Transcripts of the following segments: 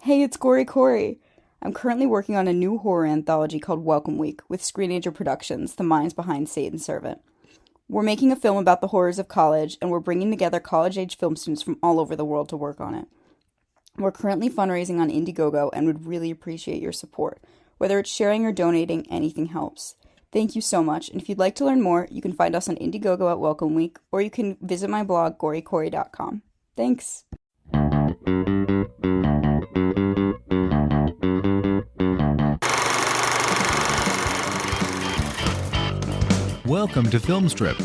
Hey, it's Gory Corey. I'm currently working on a new horror anthology called Welcome Week with Screenager Productions, the minds behind Satan's Servant. We're making a film about the horrors of college, and we're bringing together college-age film students from all over the world to work on it. We're currently fundraising on Indiegogo and would really appreciate your support. Whether it's sharing or donating, anything helps. Thank you so much, and if you'd like to learn more, you can find us on Indiegogo at Welcome Week, or you can visit my blog, gorycorey.com. Thanks! Welcome to Film Strip.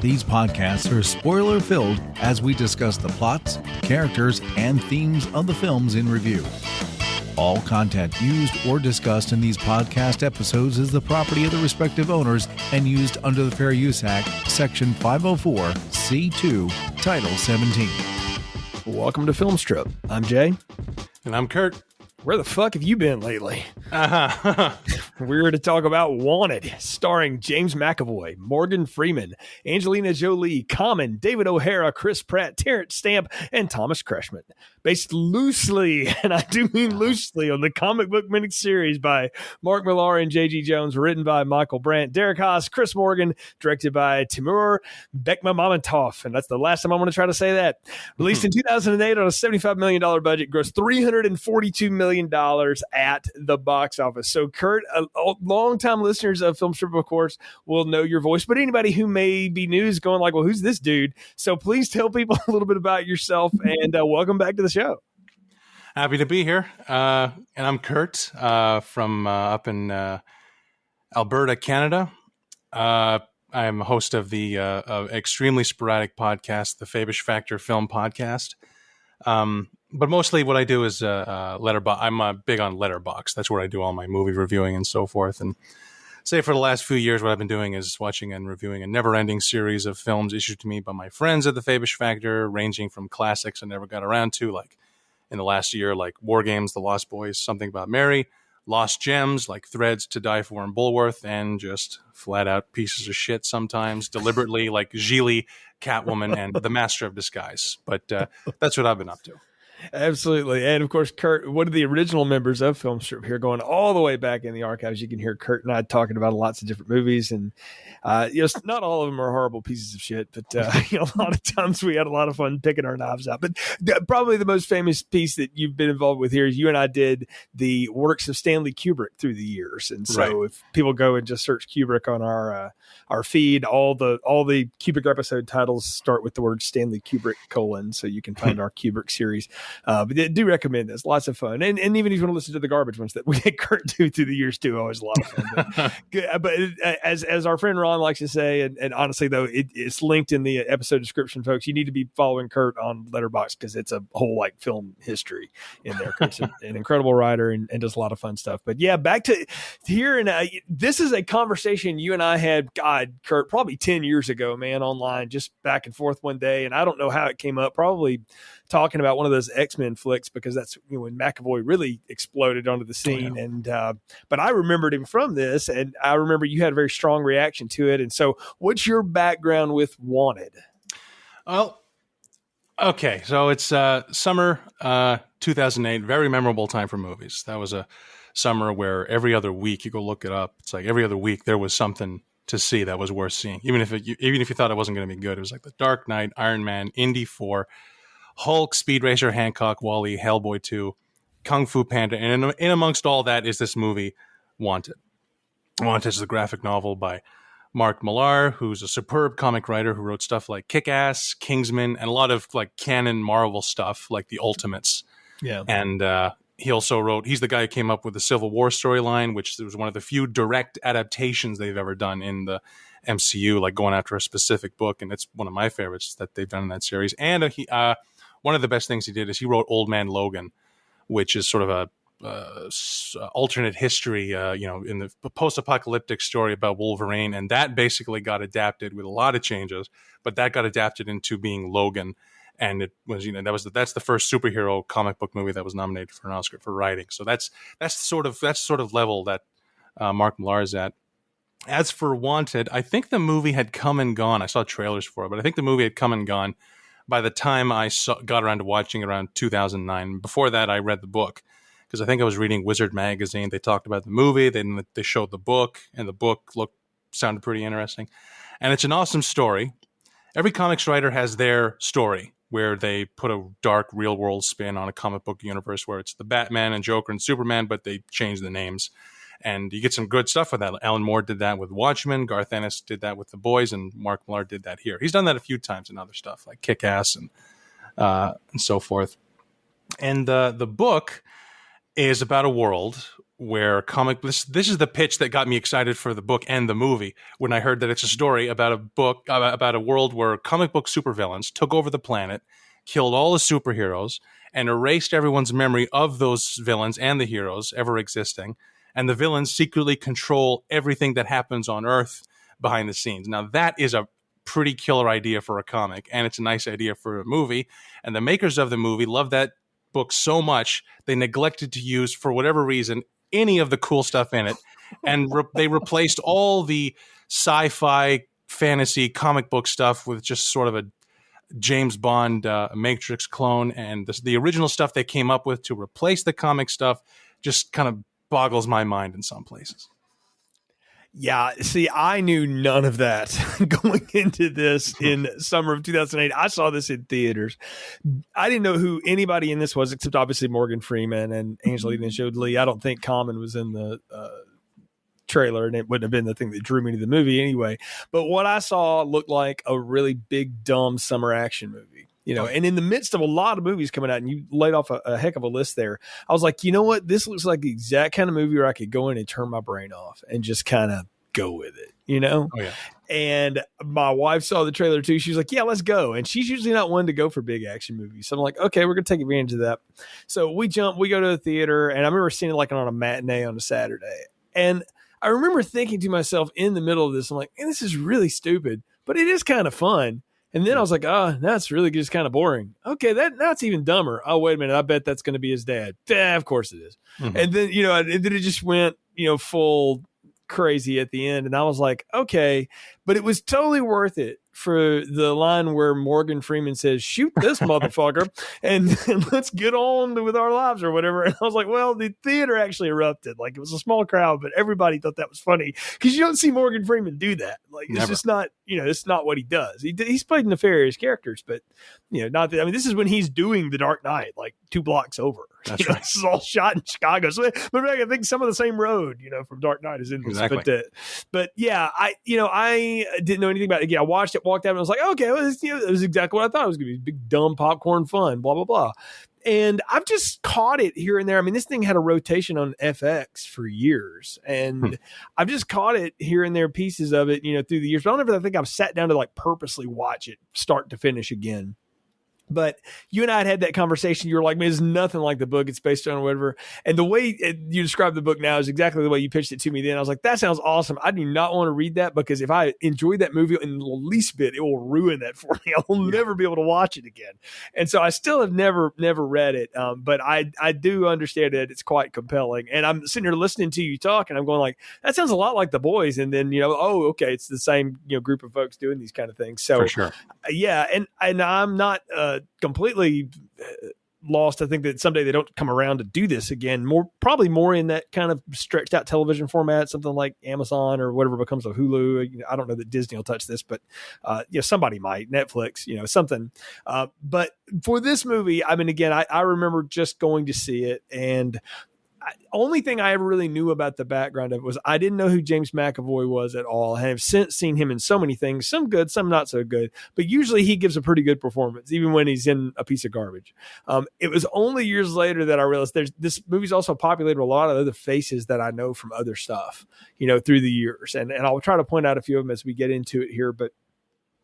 These podcasts are spoiler-filled as we discuss the plots, characters, and themes of the films in review. All content used or discussed in these podcast episodes is the property of the respective owners and used under the Fair Use Act, Section 504, C2, Title 17. Welcome to Film Strip. I'm Jay. And I'm Kurt. Where the fuck have you been lately? Uh-huh. We're here to talk about Wanted, starring James McAvoy, Morgan Freeman, Angelina Jolie, Common, David O'Hara, Chris Pratt, Terrence Stamp, and Thomas Kretschmann. Based loosely, and I do mean loosely, on the comic book miniseries by Mark Millar and J.G. Jones, written by Michael Brandt, Derek Haas, Chris Morgan, directed by Timur Bekmambetov, and that's the last time I'm going to try to say that. Released in 2008 on a $75 million budget, grossed $342 million at the box office. So, Kurt, long-time listeners of Film Strip, of course, will know your voice, but anybody who may be new is going like, well, who's this dude? So please tell people a little bit about yourself, and welcome back to the show. Happy to be here. And I'm Kurt from up in Alberta, Canada. I'm a host of the extremely sporadic podcast, the Fabish Factor Film Podcast. But mostly what I do is Letterboxd. I'm big on Letterboxd. That's where I do all my movie reviewing and so forth. And say for the last few years, what I've been doing is watching and reviewing a never-ending series of films issued to me by my friends at the Fabish Factor, ranging from classics I never got around to, like in the last year, like War Games, The Lost Boys, Something About Mary, Lost Gems, like Threads, To Die For, and Bulworth, and just flat-out pieces of shit sometimes, deliberately, like Gigli, Catwoman, and The Master of Disguise. But that's what I've been up to. Absolutely. And of course, Kurt, one of the original members of Film Strip here, going all the way back in the archives. You can hear Kurt and I talking about lots of different movies, and not all of them are horrible pieces of shit, but a lot of times we had a lot of fun picking our knives out. But probably the most famous piece that you've been involved with here is you and I did the works of Stanley Kubrick through the years. And so if people go and just search Kubrick on our feed, all the Kubrick episode titles start with the word Stanley Kubrick : so you can find our Kubrick series. But I do recommend this. Lots of fun. And even if you want to listen to the garbage ones that we had Kurt do through the years too, always a lot of fun. But as our friend Ron likes to say, and honestly, though, it's linked in the episode description, folks, you need to be following Kurt on Letterboxd because it's a whole film history in there. Kurt's an incredible writer and does a lot of fun stuff. But yeah, back to here. And this is a conversation you and I had, God, Kurt, probably 10 years ago, man, online, just back and forth one day. And I don't know how it came up, probably talking about one of those X-Men flicks, because that's when McAvoy really exploded onto the scene. Oh, yeah. And but I remembered him from this, and I remember you had a very strong reaction to it. And so what's your background with Wanted? Well, okay, so it's summer 2008, very memorable time for movies. That was a summer where every other week, you go look it up, it's like every other week there was something to see that was worth seeing, even if you thought it wasn't going to be good. It was like The Dark Knight, Iron Man, Indy 4, Hulk, Speed Racer, Hancock, Wall-E, Hellboy 2, Kung Fu Panda, and in amongst all that is this movie, Wanted. Wanted is a graphic novel by Mark Millar, who's a superb comic writer who wrote stuff like Kick-Ass, Kingsman, and a lot of canon Marvel stuff like The Ultimates. Yeah. And he also wrote, he's the guy who came up with the Civil War storyline, which was one of the few direct adaptations they've ever done in the MCU, like going after a specific book. And it's one of my favorites that they've done in that series. And one of the best things he did is he wrote Old Man Logan, which is sort of a alternate history, in the post-apocalyptic story about Wolverine. And that basically got adapted with a lot of changes, but that got adapted into being Logan. And it was, that's the first superhero comic book movie that was nominated for an Oscar for writing. So that's sort of level that Mark Millar is at. As for Wanted, I think the movie had come and gone. I saw trailers for it, but I think the movie had come and gone by the time I got around to watching it around 2009. Before that, I read the book because I think I was reading Wizard magazine. They talked about the movie, then they showed the book, and the book sounded pretty interesting. And it's an awesome story. Every comics writer has their story where they put a dark real world spin on a comic book universe where it's the Batman and Joker and Superman, but they change the names. And you get some good stuff with that. Alan Moore did that with Watchmen. Garth Ennis did that with The Boys, and Mark Millar did that here. He's done that a few times in other stuff like Kick-Ass and so forth. And the book is about a world where this is the pitch that got me excited for the book and the movie when I heard that it's a story about about a world where comic book supervillains took over the planet, killed all the superheroes, and erased everyone's memory of those villains and the heroes ever existing. And the villains secretly control everything that happens on Earth behind the scenes. Now, that is a pretty killer idea for a comic, and it's a nice idea for a movie. And the makers of the movie love that book so much, they neglected to use, for whatever reason, any of the cool stuff in it. And they replaced all the sci-fi, fantasy, comic book stuff with just sort of a James Bond Matrix clone. And the original stuff they came up with to replace the comic stuff just kind of boggles my mind in some places. Yeah, see, I knew none of that going into this in summer of 2008. I saw this in theaters. I didn't know who anybody in this was, except obviously Morgan Freeman and Angelina Jolie. I don't think Common was in the trailer, and it wouldn't have been the thing that drew me to the movie anyway. But what I saw looked like a really big, dumb summer action movie. You know, and in the midst of a lot of movies coming out, and you laid off a heck of a list there, I was like, you know what? This looks like the exact kind of movie where I could go in and turn my brain off and just kind of go with it, you know? Oh, yeah. And my wife saw the trailer too. She was like, yeah, let's go. And she's usually not one to go for big action movies. So I'm like, okay, we're going to take advantage of that. So we go to the theater, and I remember seeing it like on a matinee on a Saturday. And I remember thinking to myself in the middle of this, I'm like, man, this is really stupid, but it is kind of fun. And then I was like, that's really just kind of boring. Okay, now it's even dumber. Oh, wait a minute. I bet that's going to be his dad. Yeah, of course it is. Mm-hmm. And then, and then it just went, full crazy at the end. And I was like, okay, but it was totally worth it for the line where Morgan Freeman says, shoot this motherfucker and let's get on with our lives or whatever. And I was like, well, the theater actually erupted. Like, it was a small crowd, but everybody thought that was funny because you don't see Morgan Freeman do that. Like, it's Never. Just not, it's not what he does. He's played nefarious characters, but not that. I mean, this is when he's doing The Dark Knight, like 2 blocks over. That's right. This is all shot in Chicago. So, but I think some of the same road, from Dark Knight is in this. Exactly. But yeah, I didn't know anything about it. Again, I watched it, walked out, and I was like, okay, well, it was exactly what I thought it was going to be. Big, dumb popcorn fun, blah, blah, blah. And I've just caught it here and there. I mean, this thing had a rotation on FX for years, and I've just caught it here and there, pieces of it, through the years. But I don't ever think I've sat down to like purposely watch it start to finish again. But you and I had that conversation. You were like, man, it's nothing like the book it's based on or whatever. And the way you describe the book now is exactly the way you pitched it to me then. I was like, that sounds awesome. I do not want to read that because if I enjoy that movie in the least bit, it will ruin that for me. I will never be able to watch it again. And so I still have never read it. But I do understand that it's quite compelling. And I'm sitting here listening to you talk, and I'm going like, that sounds a lot like The Boys. And then, okay, it's the same, group of folks doing these kind of things. So, for sure. Yeah. And I'm not completely lost. I think that someday they don't come around to do this again. Probably more in that kind of stretched out television format, something like Amazon or whatever becomes of Hulu. I don't know that Disney will touch this, but somebody might. Netflix, something. But for this movie, I mean, again, I remember just going to see it, and only thing I ever really knew about the background of it was I didn't know who James McAvoy was at all. I have since seen him in so many things, some good, some not so good, but usually he gives a pretty good performance, even when he's in a piece of garbage. It was only years later that I realized this movie's also populated with a lot of other faces that I know from other stuff, through the years. And I'll try to point out a few of them as we get into it here, but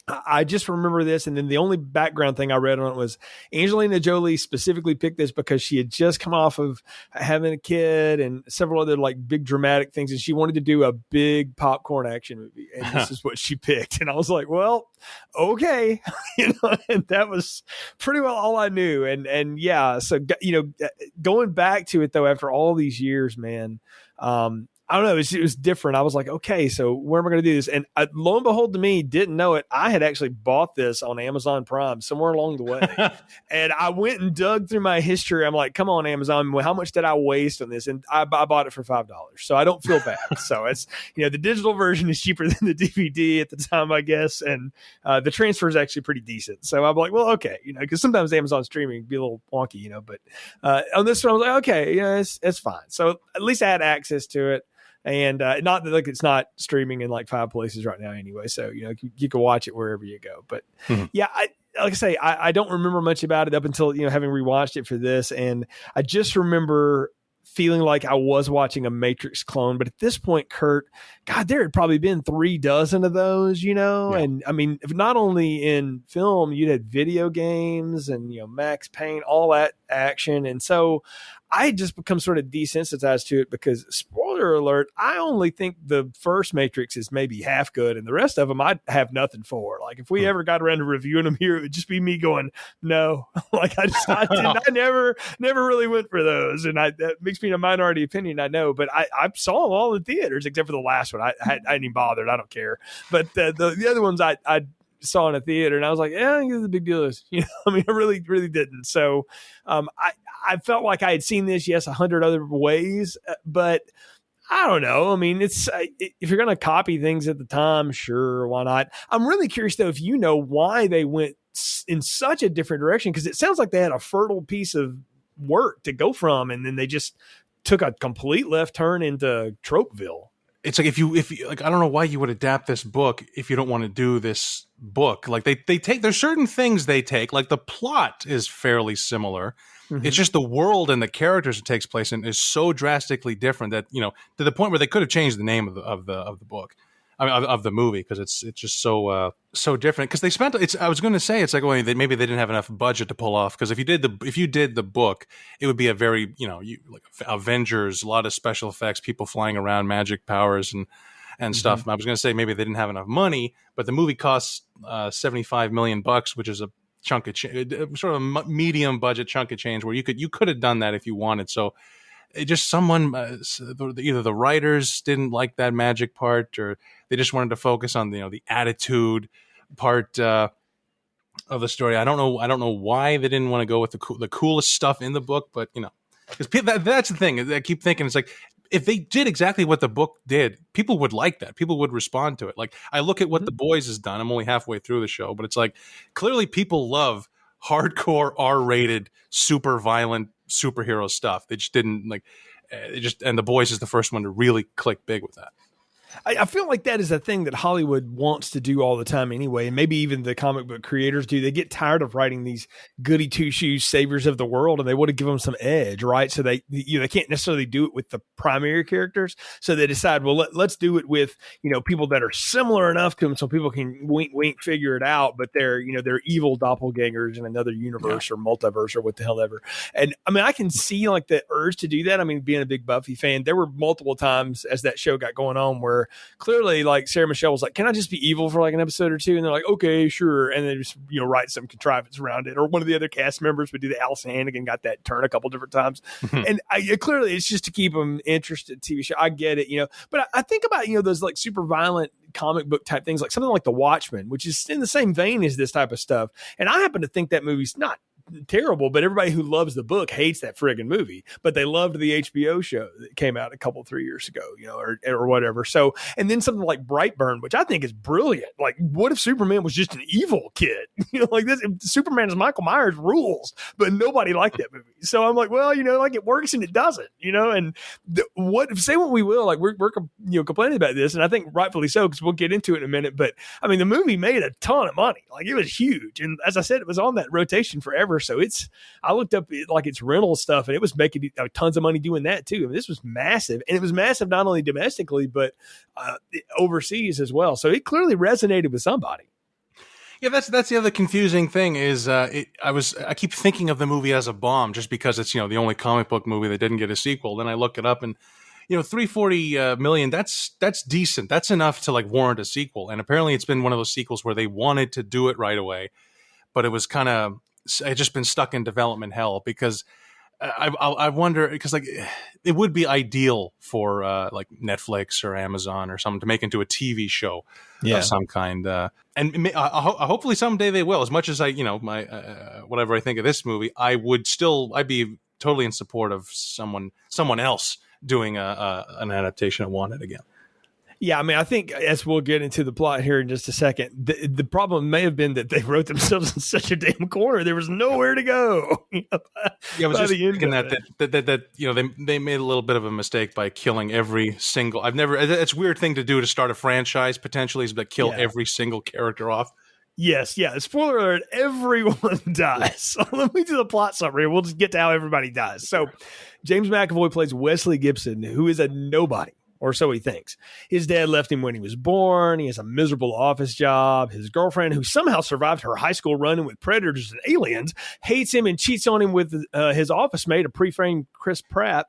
I just remember this. And then the only background thing I read on it was Angelina Jolie specifically picked this because she had just come off of having a kid and several other like big dramatic things. And she wanted to do a big popcorn action movie. And this is what she picked. And I was like, well, okay. And that was pretty well all I knew. And yeah, so, going back to it though, after all these years, man, I don't know. It was different. I was like, okay, so where am I going to do this? And lo and behold, to me, didn't know it. I had actually bought this on Amazon Prime somewhere along the way. And I went and dug through my history. I'm like, come on, Amazon. How much did I waste on this? And I bought it for $5. So I don't feel bad. So it's, the digital version is cheaper than the DVD at the time, I guess. And the transfer is actually pretty decent. So I'm like, well, okay, because sometimes Amazon streaming can be a little wonky, but on this one, I was like, okay, it's fine. So at least I had access to it. And not that like it's not streaming in like 5 places right now anyway. So, you can watch it wherever you go. But yeah, like I say, I don't remember much about it up until, having rewatched it for this. And I just remember feeling like I was watching a Matrix clone. But at this point, Kurt, God, there had probably been 36 of those, Yeah. And I mean, not only in film, you had video games and, Max Payne, all that action. And so I had just become sort of desensitized to it because, spoiler alert, I only think the first Matrix is maybe half good, and the rest of them I have nothing for. Like if we ever got around to reviewing them here, it would just be me going, no. Like I never really went for those, and that makes me a minority opinion, I know, but I saw them all in theaters except for the last one. I didn't even bother. I don't care. But the other ones I saw in a theater, and I was like, yeah, I think the big deal is, I mean, I really didn't. So I felt like I had seen this, yes, 100 other ways, but I don't know. I mean, it's if you're going to copy things at the time, sure, why not? I'm really curious though if you know why they went in such a different direction, because it sounds like they had a fertile piece of work to go from, and then they just took a complete left turn into Tropeville. It's like if you like, I don't know why you would adapt this book if you don't want to do this book. Like they take, there's certain things they take, like the plot is fairly similar. Mm-hmm. It's just the world and the characters it takes place in is so drastically different that, to the point where they could have changed the name of the book. I mean, of the movie, because it's just so different. Because they spent I was going to say, it's like, well, maybe they didn't have enough budget to pull off. Because if you did the book, it would be a very like Avengers, a lot of special effects, people flying around, magic powers and stuff. And I was going to say maybe they didn't have enough money, but the movie costs $75 million, which is a chunk of sort of a medium budget chunk of change where you could have done that if you wanted. So. It just someone either the writers didn't like that magic part, or they just wanted to focus on the attitude part of the story. I don't know why they didn't want to go with the coolest stuff in the book, but because that's the thing. I keep thinking it's like if they did exactly what the book did, people would like that. People would respond to it. Like I look at what The Boys has done. I'm only halfway through the show, but it's like clearly people love hardcore R-rated, super violent superhero stuff. They just didn't like and The Boys is the first one to really click big with that. I feel like that is a thing that Hollywood wants to do all the time anyway, and maybe even the comic book creators do. They get tired of writing these goody two-shoes saviors of the world, and they want to give them some edge, right? So they can't necessarily do it with the primary characters, so they decide, well, let's do it with people that are similar enough to them, so people can wink figure it out, but they're they're evil doppelgangers in another universe or multiverse or what the hell ever. And I mean, I can see like the urge to do that. I mean, being a big Buffy fan, there were multiple times as that show got going on where clearly like Sarah Michelle was like, can I just be evil for like an episode or two? And they're like, okay, sure. And then just, write some contrivance around it. Or one of the other cast members would do the Allison Hannigan got that turn a couple different times. And clearly it's just to keep them interested in TV show. I get it, but I think about, those like super violent comic book type things, like something like The Watchmen, which is in the same vein as this type of stuff. And I happen to think that movie's not terrible, but everybody who loves the book hates that friggin' movie, but they loved the HBO show that came out 3 years ago, or whatever. So, and then something like Brightburn, which I think is brilliant. Like, what if Superman was just an evil kid? Like this, Superman as Michael Myers rules, but nobody liked that movie. So I'm like, well, like it works and it doesn't, and say what we will, like we're complaining about this, and I think rightfully so, because we'll get into it in a minute. But I mean, the movie made a ton of money. Like it was huge, and as I said, it was on that rotation forever. So I looked up like its rental stuff, and it was making tons of money doing that too. I mean, this was massive, and it was massive not only domestically but overseas as well. So it clearly resonated with somebody. Yeah, that's the other confusing thing is I keep thinking of the movie as a bomb just because it's the only comic book movie that didn't get a sequel. Then I look it up and $340 million. That's decent. That's enough to like warrant a sequel. And apparently it's been one of those sequels where they wanted to do it right away, but it was kind of. I'd just been stuck in development hell because I wonder, because like it would be ideal for like Netflix or Amazon or something to make into a TV show of some kind, and hopefully someday they will. As much as my whatever I think of this movie, I'd be totally in support of someone else doing an adaptation of Wanted again. Yeah, I mean, I think as we'll get into the plot here in just a second, the problem may have been that they wrote themselves in such a damn corner. There was nowhere to go. Yeah, I was just thinking that they made a little bit of a mistake by killing every single. It's a weird thing to do to start a franchise potentially, is to kill every single character off. Yes, yeah. Spoiler alert, everyone dies. So let me do the plot summary. We'll just get to how everybody dies. So James McAvoy plays Wesley Gibson, who is a nobody. Or so he thinks. His dad left him when he was born. He has a miserable office job. His girlfriend, who somehow survived her high school run-in with predators and aliens, hates him and cheats on him with his office mate, a pre-framed Chris Pratt.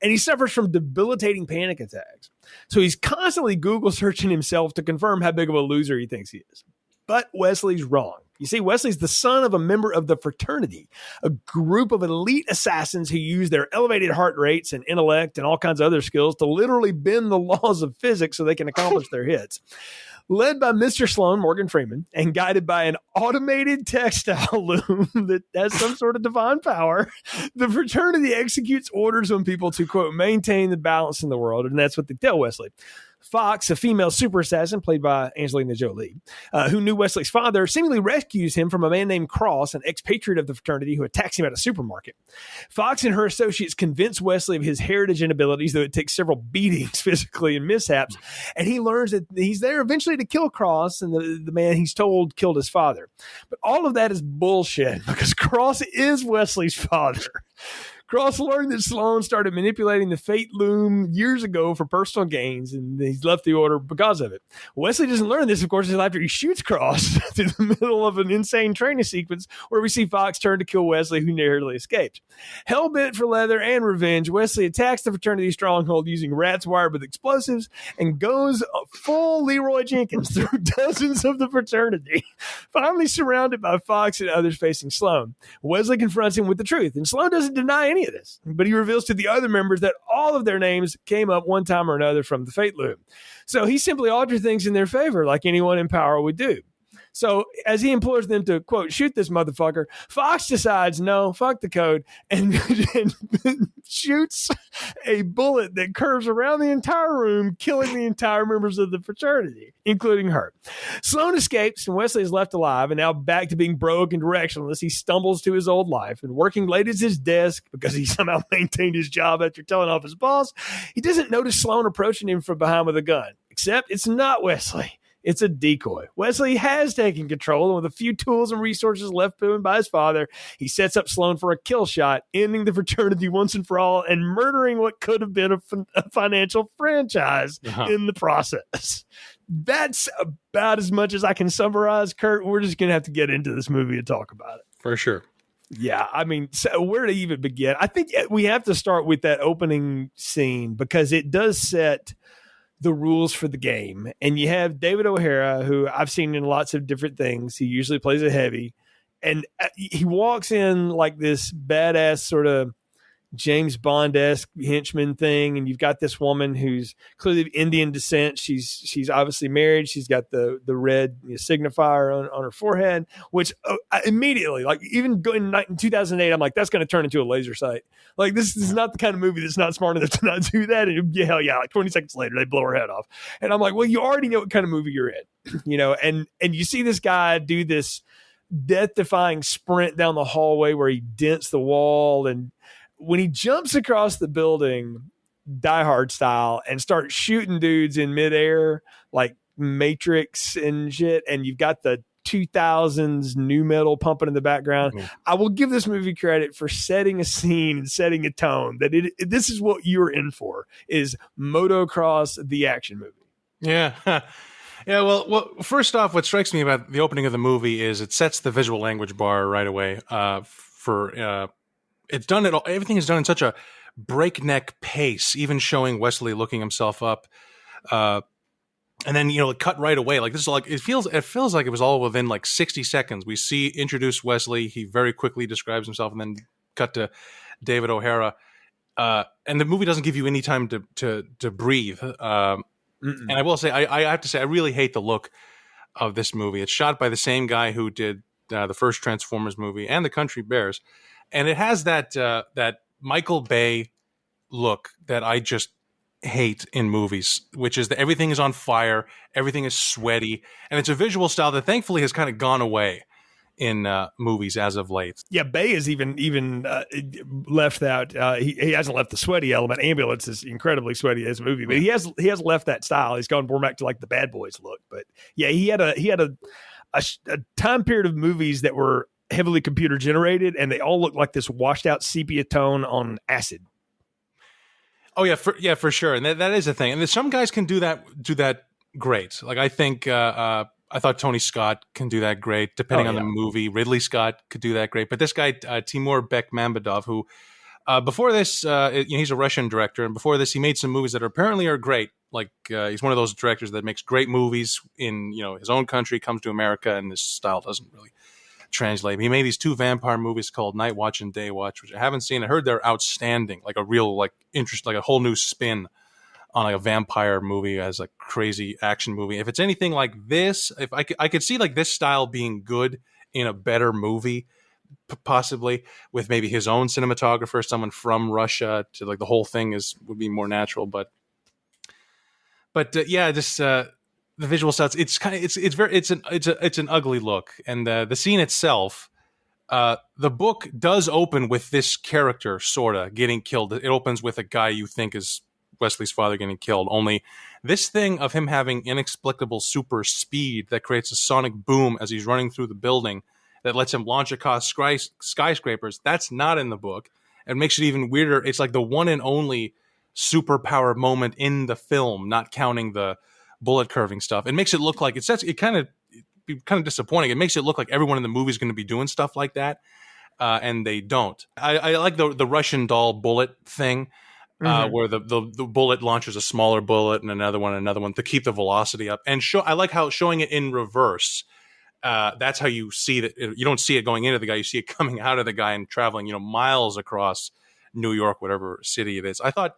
And he suffers from debilitating panic attacks. So he's constantly Google searching himself to confirm how big of a loser he thinks he is. But Wesley's wrong. You see, Wesley's the son of a member of the Fraternity, a group of elite assassins who use their elevated heart rates and intellect and all kinds of other skills to literally bend the laws of physics so they can accomplish their hits. Led by Mr. Sloan, Morgan Freeman, and guided by an automated textile loom that has some sort of divine power, the Fraternity executes orders on people to, quote, maintain the balance in the world, and that's what they tell Wesley. Fox, a female super assassin played by Angelina Jolie, who knew Wesley's father, seemingly rescues him from a man named Cross, an expatriate of the Fraternity who attacks him at a supermarket. Fox and her associates convince Wesley of his heritage and abilities, though it takes several beatings physically and mishaps, and he learns that he's there eventually to kill Cross, and the man he's told killed his father. But all of that is bullshit, because Cross is Wesley's father. Cross learned that Sloan started manipulating the fate loom years ago for personal gains, and he's left the order because of it. Wesley doesn't learn this, of course, until after he shoots Cross through the middle of an insane training sequence where we see Fox turn to kill Wesley, who narrowly escapes. Hell-bent for leather and revenge, Wesley attacks the Fraternity stronghold using rats wired with explosives and goes full Leroy Jenkins through dozens of the Fraternity. Finally surrounded by Fox and others facing Sloan, Wesley confronts him with the truth, and Sloan doesn't deny any of this, but he reveals to the other members that all of their names came up one time or another from the fate loom. So he simply altered things in their favor like anyone in power would do. So as he implores them to, quote, shoot this motherfucker, Fox decides, no, fuck the code, and shoots a bullet that curves around the entire room, killing the entire members of the Fraternity, including her. Sloan escapes, and Wesley is left alive, and now back to being broke and directionless. He stumbles to his old life, and working late at his desk because he somehow maintained his job after telling off his boss. He doesn't notice Sloan approaching him from behind with a gun, except it's not Wesley. It's a decoy. Wesley has taken control, and with a few tools and resources left to him by his father, he sets up Sloan for a kill shot, ending the Fraternity once and for all and murdering what could have been a financial franchise in the process. That's about as much as I can summarize, Kurt. We're just going to have to get into this movie and talk about it. For sure. Yeah, I mean, so where to even begin? I think we have to start with that opening scene because it does set the rules for the game. And you have David O'Hara, who I've seen in lots of different things. He usually plays a heavy, and he walks in like this badass sort of James Bond-esque henchman thing. And you've got this woman who's clearly of Indian descent. She's obviously married. She's got the red signifier on her forehead, which immediately, like even in 2008, I'm like, that's going to turn into a laser sight. Like, this is not the kind of movie that's not smart enough to not do that. And hell yeah, like 20 seconds later, they blow her head off. And I'm like, well, you already know what kind of movie you're in, and you see this guy do this death-defying sprint down the hallway where he dents the wall, and when he jumps across the building, Die Hard style, and starts shooting dudes in midair like Matrix and shit, and you've got the 2000s new metal pumping in the background. I will give this movie credit for setting a scene and setting a tone that this is what you're in for, is motocross, the action movie. Yeah. Yeah, well, first off, what strikes me about the opening of the movie is it sets the visual language bar right away. It's done it all. Everything is done in such a breakneck pace, even showing Wesley looking himself up, and then cut right away. Like, this is like it feels like it was all within like 60 seconds. We introduce Wesley. He very quickly describes himself, and then cut to David O'Hara, and the movie doesn't give you any time to breathe. And I will say, I have to say, I really hate the look of this movie. It's shot by the same guy who did the first Transformers movie and The Country Bears, and it has that Michael Bay look that I just hate in movies, which is that everything is on fire, everything is sweaty, and it's a visual style that thankfully has kind of gone away in movies as of late. Yeah, Bay has even left that. He hasn't left the sweaty element. Ambulance is incredibly sweaty as a movie, but he has left that style. He's gone more back to like the Bad Boys look. But yeah, he had a time period of movies that were heavily computer generated, and they all look like this washed out sepia tone on acid. Oh yeah, for sure, and that is a thing. And some guys can do that great. Like I think I thought Tony Scott can do that great, depending on the movie. Ridley Scott could do that great, but this guy Timur Bekmambetov, who before this, he's a Russian director, and before this, he made some movies that apparently are great. Like he's one of those directors that makes great movies in his own country, comes to America, and his style doesn't really translate. He made these 2 vampire movies called Night Watch and Day Watch, which I haven't seen. I heard they're outstanding, like a real interest, like a whole new spin on like a vampire movie as a crazy action movie. If it's anything like this, if I could see like this style being good in a better movie, possibly with maybe his own cinematographer, someone from Russia, to like the whole thing would be more natural. But yeah, just the visual styles. It's an ugly look, and the scene itself. The book does open with this character sorta getting killed. It opens with a guy you think is Wesley's father getting killed. Only this thing of him having inexplicable super speed that creates a sonic boom as he's running through the building that lets him launch across skyscrapers. That's not in the book. It makes it even weirder. It's like the one and only superpower moment in the film, not counting the bullet curving stuff. It makes it look like it kind of disappointing. It makes it look like everyone in the movie is going to be doing stuff like that, and they don't. I like the Russian doll bullet thing, where the bullet launches a smaller bullet and another one to keep the velocity up. And I like how showing it in reverse. That's how you see that. You don't see it going into the guy; you see it coming out of the guy and traveling, miles across New York, whatever city it is. I thought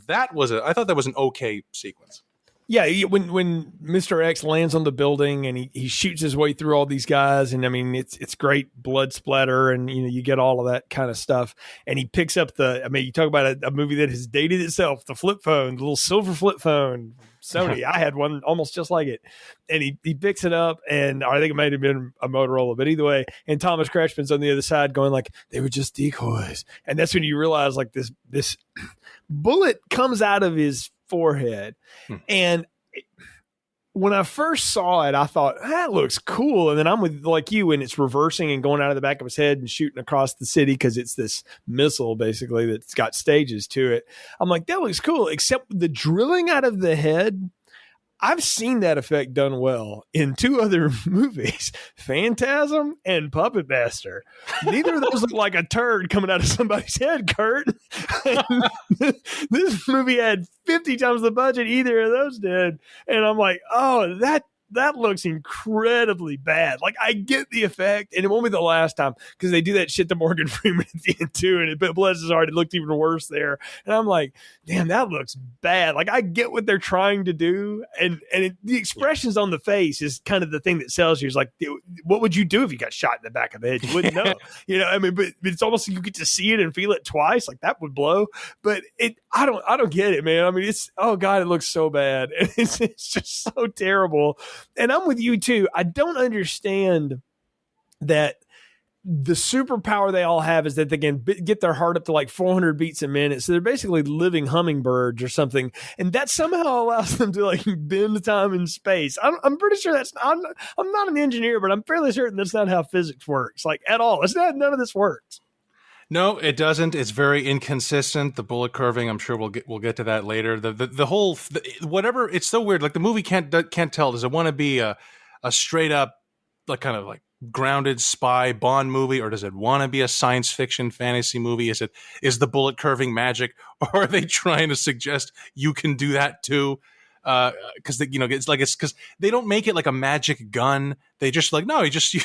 that was an okay sequence. Yeah, when Mr. X lands on the building and he shoots his way through all these guys, and I mean it's great blood splatter, and you get all of that kind of stuff. And he picks up you talk about a movie that has dated itself, the flip phone, the little silver flip phone, Sony. I had one almost just like it, and he picks it up, and I think it might have been a Motorola, but either way, and Thomas Kretschmann's on the other side going like, they were just decoys, and that's when you realize like this bullet comes out of his forehead. And when I first saw it, I thought that looks cool. And then I'm with like you, and it's reversing and going out of the back of his head and shooting across the city because it's this missile basically that's got stages to it. I'm like, that looks cool, except the drilling out of the head. I've seen that effect done well in 2 other movies, Phantasm and Puppet Master. Neither of those look like a turd coming out of somebody's head, Kurt. This movie had 50 times the budget either of those did. And I'm like, oh, that looks incredibly bad. Like, I get the effect, and it won't be the last time because they do that shit to Morgan Freeman at the end too, and bless his heart, it looked even worse there. And I'm like, damn, that looks bad. Like, I get what they're trying to do, and the expressions on the face is kind of the thing that sells you. It's like, what would you do if you got shot in the back of the head? You wouldn't know. I mean, but it's almost like you get to see it and feel it twice. Like, that would blow. But I don't get it, man. I mean, oh God, it looks so bad. It's just so terrible. And I'm with you too. I don't understand that the superpower they all have is that they can get their heart up to like 400 beats a minute. So they're basically living hummingbirds or something. And that somehow allows them to like bend time and space. I'm pretty sure I'm not an engineer, but I'm fairly certain that's not how physics works, like at all. None of this works. No, it doesn't. It's very inconsistent. The bullet curving, I'm sure we'll get to that later. The whole whatever. It's so weird. Like the movie can't tell. Does it want to be a straight up like kind of like grounded spy Bond movie, or does it want to be a science fiction fantasy movie? Is the bullet curving magic, or are they trying to suggest you can do that too? Because it's because they don't make it like a magic gun. They just like, no, you just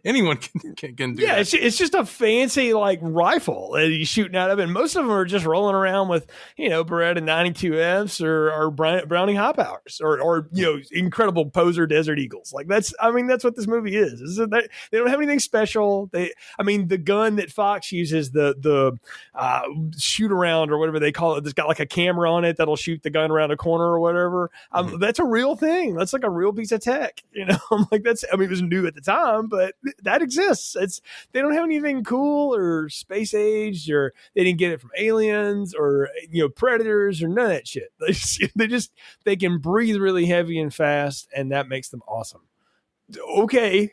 Anyone can do Yeah, that. it's just a fancy like rifle that he's shooting out of, and most of them are just rolling around with Beretta 92Fs or Browning high powers or incredible Poser Desert Eagles. Like that's what this movie is. They don't have anything special. The gun that Fox uses, the shoot around or whatever they call it, that's got like a camera on it that'll shoot the gun around a corner or whatever. That's a real thing. That's like a real piece of tech. I'm like it was new at the time, but that exists. They don't have anything cool or space aged, or they didn't get it from aliens or predators or none of that shit. They can breathe really heavy and fast, and that makes them awesome. Okay.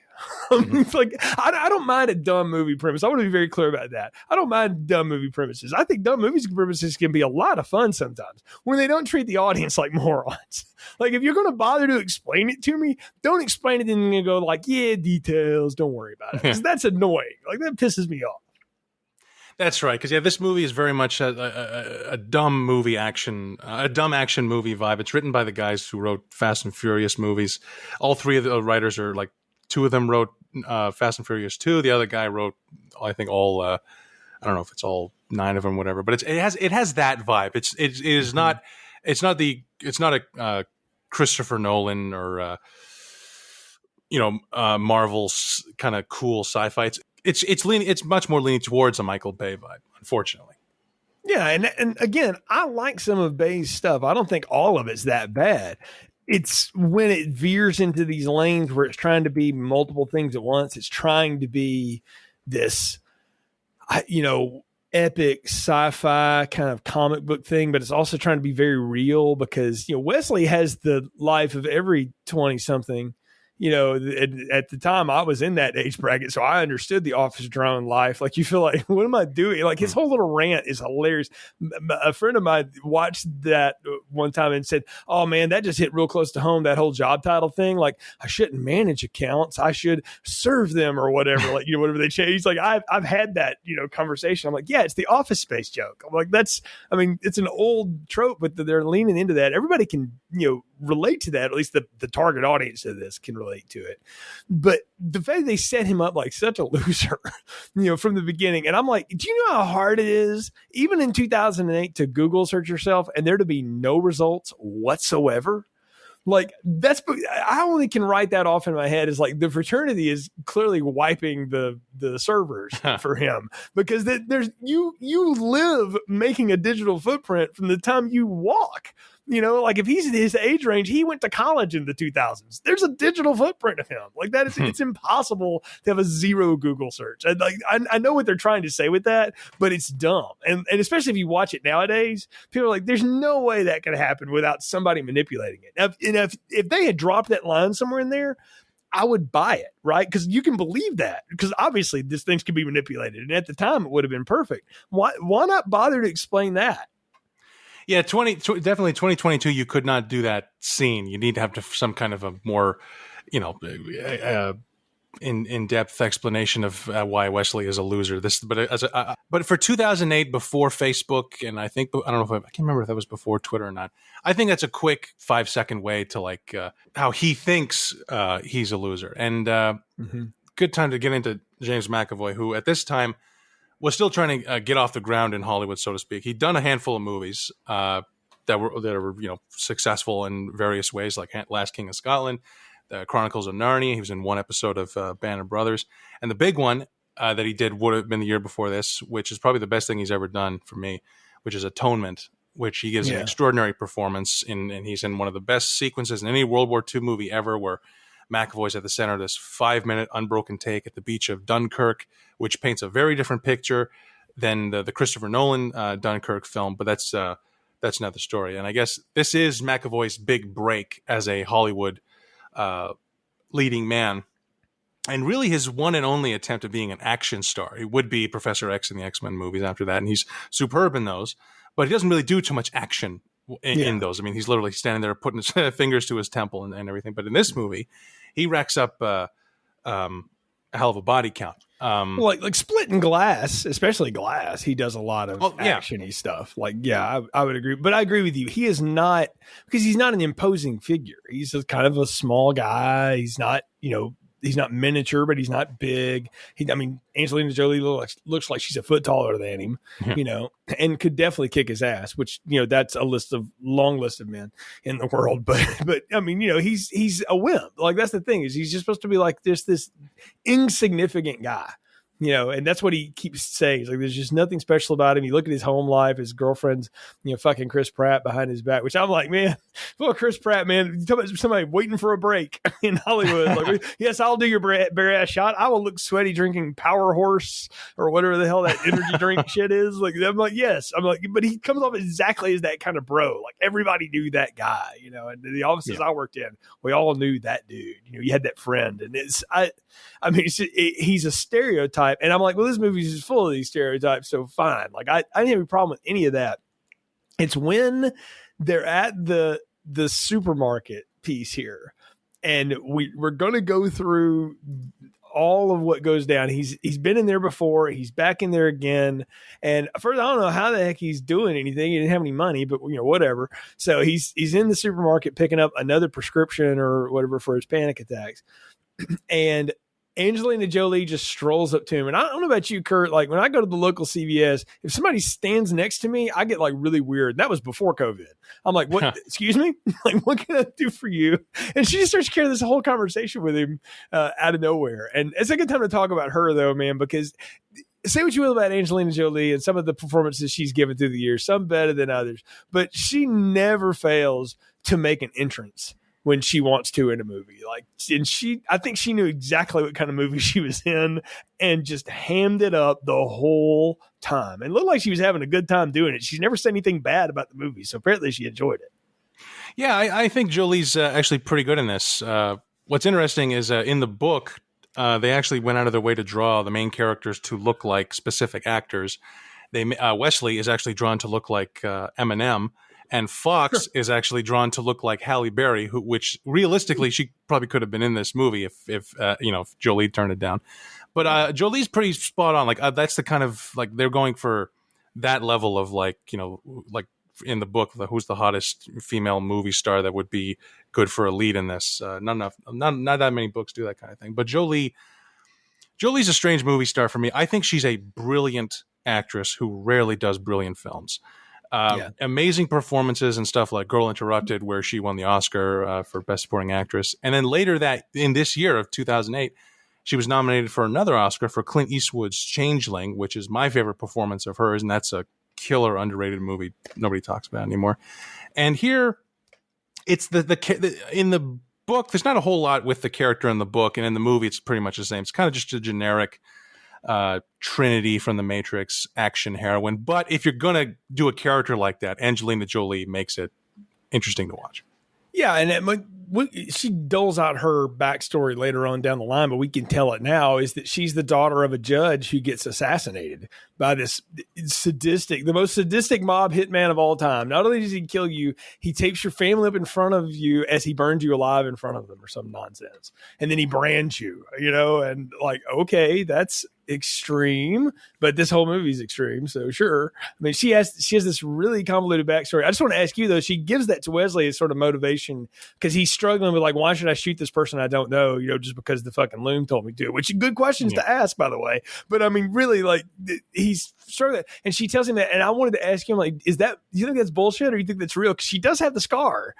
Like I don't mind a dumb movie premise. I want to be very clear about that. I don't mind dumb movie premises. I think dumb movie premises can be a lot of fun sometimes when they don't treat the audience like morons. Like if you're going to bother to explain it to me, don't explain it and go like, yeah, details, don't worry about it. Because that's annoying. Like that pisses me off. That's right, because this movie is very much a dumb movie action, a dumb action movie vibe. It's written by the guys who wrote Fast and Furious movies. All three of the writers are like, two of them wrote Fast and Furious 2. The other guy wrote, I think, all. I don't know if it's all 9 of them, whatever. But it has that vibe. It is not. It's not a Christopher Nolan or Marvel's kind of cool sci-fi. It's much more leaning towards a Michael Bay vibe, unfortunately. Yeah, and again, I like some of Bay's stuff. I don't think all of it's that bad. It's when it veers into these lanes where it's trying to be multiple things at once. It's trying to be this, epic sci-fi kind of comic book thing, but it's also trying to be very real because, Wesley has the life of every 20-something. At the time I was in that age bracket, so I understood the office drone life. Like you feel like, what am I doing? Like his whole little rant is hilarious. A friend of mine watched that one time and said, "Oh man, that just hit real close to home. That whole job title thing. Like I shouldn't manage accounts. I should serve them or whatever. Like whatever they change. Like I've had that conversation. I'm like, yeah, it's the Office Space joke. I'm like, it's an old trope, but they're leaning into that. Everybody can relate to that. At least the target audience of this can relate to it. But the fact they set him up like such a loser, from the beginning. And I'm like, do you know how hard it is, even in 2008, to Google search yourself and there to be no results whatsoever? Like I only can write that off in my head as like the fraternity is clearly wiping the servers for him because you live making a digital footprint from the time you walk. Like if he's in his age range, he went to college in the 2000s. There's a digital footprint of him. Like that is, it's impossible to have a zero Google search. I know what they're trying to say with that, but it's dumb. And especially if you watch it nowadays, people are like, there's no way that could happen without somebody manipulating it. If they had dropped that line somewhere in there, I would buy it, right? Because you can believe that because obviously this thing can be manipulated. And at the time it would have been perfect. Why not bother to explain that? Yeah, definitely 2022. You could not do that scene. You need to have some kind of a more, in-depth explanation of why Wesley is a loser. But for 2008, before Facebook, and I don't know if I can't remember if that was before Twitter or not. I think that's a quick 5-second way to how he thinks he's a loser, and good time to get into James McAvoy, who at this time was still trying to get off the ground in Hollywood, so to speak. He'd done a handful of movies that were successful in various ways, like Last King of Scotland, The Chronicles of Narnia. He was in one episode of Band of Brothers, and the big one that he did would have been the year before this, which is probably the best thing he's ever done for me, which is Atonement, which he gives an extraordinary performance in, and he's in one of the best sequences in any World War II movie ever, where McAvoy's at the center of this 5-minute unbroken take at the beach of Dunkirk, which paints a very different picture than the Christopher Nolan Dunkirk film. But that's another story. And I guess this is McAvoy's big break as a Hollywood leading man, and really his one and only attempt at being an action star. He would be Professor X in the X-Men movies after that, and he's superb in those. But he doesn't really do too much action in those. I mean, he's literally standing there putting his fingers to his temple and everything. But in this movie, he racks up a hell of a body count. Like splitting glass, especially glass, he does a lot of action-y stuff. I would agree. But I agree with you. He is not, because he's not an imposing figure. He's just kind of a small guy. He's not, miniature, but he's not big. Angelina Jolie looks like she's a foot taller than him, and could definitely kick his ass, which, that's a long list of men in the world. But he's a wimp. Like, that's the thing, is he's just supposed to be like this insignificant guy. And that's what he keeps saying. He's like, there's just nothing special about him. You look at his home life, his girlfriend's, fucking Chris Pratt behind his back, which I'm like, man, well, Chris Pratt, man, you talk about somebody waiting for a break in Hollywood. Like, yes, I'll do your bare ass shot. I will look sweaty drinking Power Horse or whatever the hell that energy drink shit is. Like, I'm like, yes. I'm like, but he comes off exactly as that kind of bro. Like, everybody knew that guy, and the offices I worked in, we all knew that dude. You had that friend, and he's a stereotype. And I'm like, well, this movie is full of these stereotypes, so fine. Like, I didn't have a problem with any of that. It's when they're at the supermarket piece here, and we're going to go through all of what goes down. He's been in there before. He's back in there again. And first, I don't know how the heck he's doing anything. He didn't have any money, but whatever. So he's in the supermarket picking up another prescription or whatever for his panic attacks, and Angelina Jolie just strolls up to him. And I don't know about you, Kurt, like when I go to the local CVS, if somebody stands next to me, I get like really weird. That was before COVID. I'm like, what, excuse me? Like, what can I do for you? And she just starts carrying this whole conversation with him out of nowhere. And it's a good time to talk about her though, man, because say what you will about Angelina Jolie and some of the performances she's given through the years, some better than others, but she never fails to make an entrance when she wants to in a movie. Like, and I think she knew exactly what kind of movie she was in and just hammed it up the whole time and looked like she was having a good time doing it. She's never said anything bad about the movie, so apparently she enjoyed it. Yeah, I think Jolie's actually pretty good in this. What's interesting is in the book, they actually went out of their way to draw the main characters to look like specific actors. Wesley is actually drawn to look like Eminem. And Fox is actually drawn to look like Halle Berry, which realistically she probably could have been in this movie if Jolie turned it down. But Jolie's pretty spot on. Like that's the kind of like they're going for that level of like in the book, who's the hottest female movie star that would be good for a lead in this. Not that many books do that kind of thing. But Jolie's a strange movie star for me. I think she's a brilliant actress who rarely does brilliant films. Amazing performances and stuff like Girl Interrupted, where she won the Oscar for Best Supporting Actress. And then later that in this year of 2008, she was nominated for another Oscar for Clint Eastwood's Changeling, which is my favorite performance of hers. And that's a killer, underrated movie nobody talks about anymore. And here it's in the book, there's not a whole lot with the character in the book. And in the movie, it's pretty much the same. It's kind of just a generic Trinity from the Matrix action heroine. But if you're going to do a character like that, Angelina Jolie makes it interesting to watch. Yeah, and she doles out her backstory later on down the line, but we can tell it now, is that she's the daughter of a judge who gets assassinated by this the most sadistic mob hitman of all time. Not only does he kill you, he tapes your family up in front of you as he burns you alive in front of them or some nonsense. And then he brands you, and like, okay, that's extreme, but this whole movie's extreme, so sure. I mean, she has this really convoluted backstory. I just want to ask you though, she gives that to Wesley as sort of motivation because he's struggling with like, why should I shoot this person I don't know, just because the fucking loon told me to, which are good questions to ask, by the way. But I mean, really, like, he's struggling, and she tells him that, and I wanted to ask him, like, do you think that's bullshit or you think that's real? Because she does have the scar,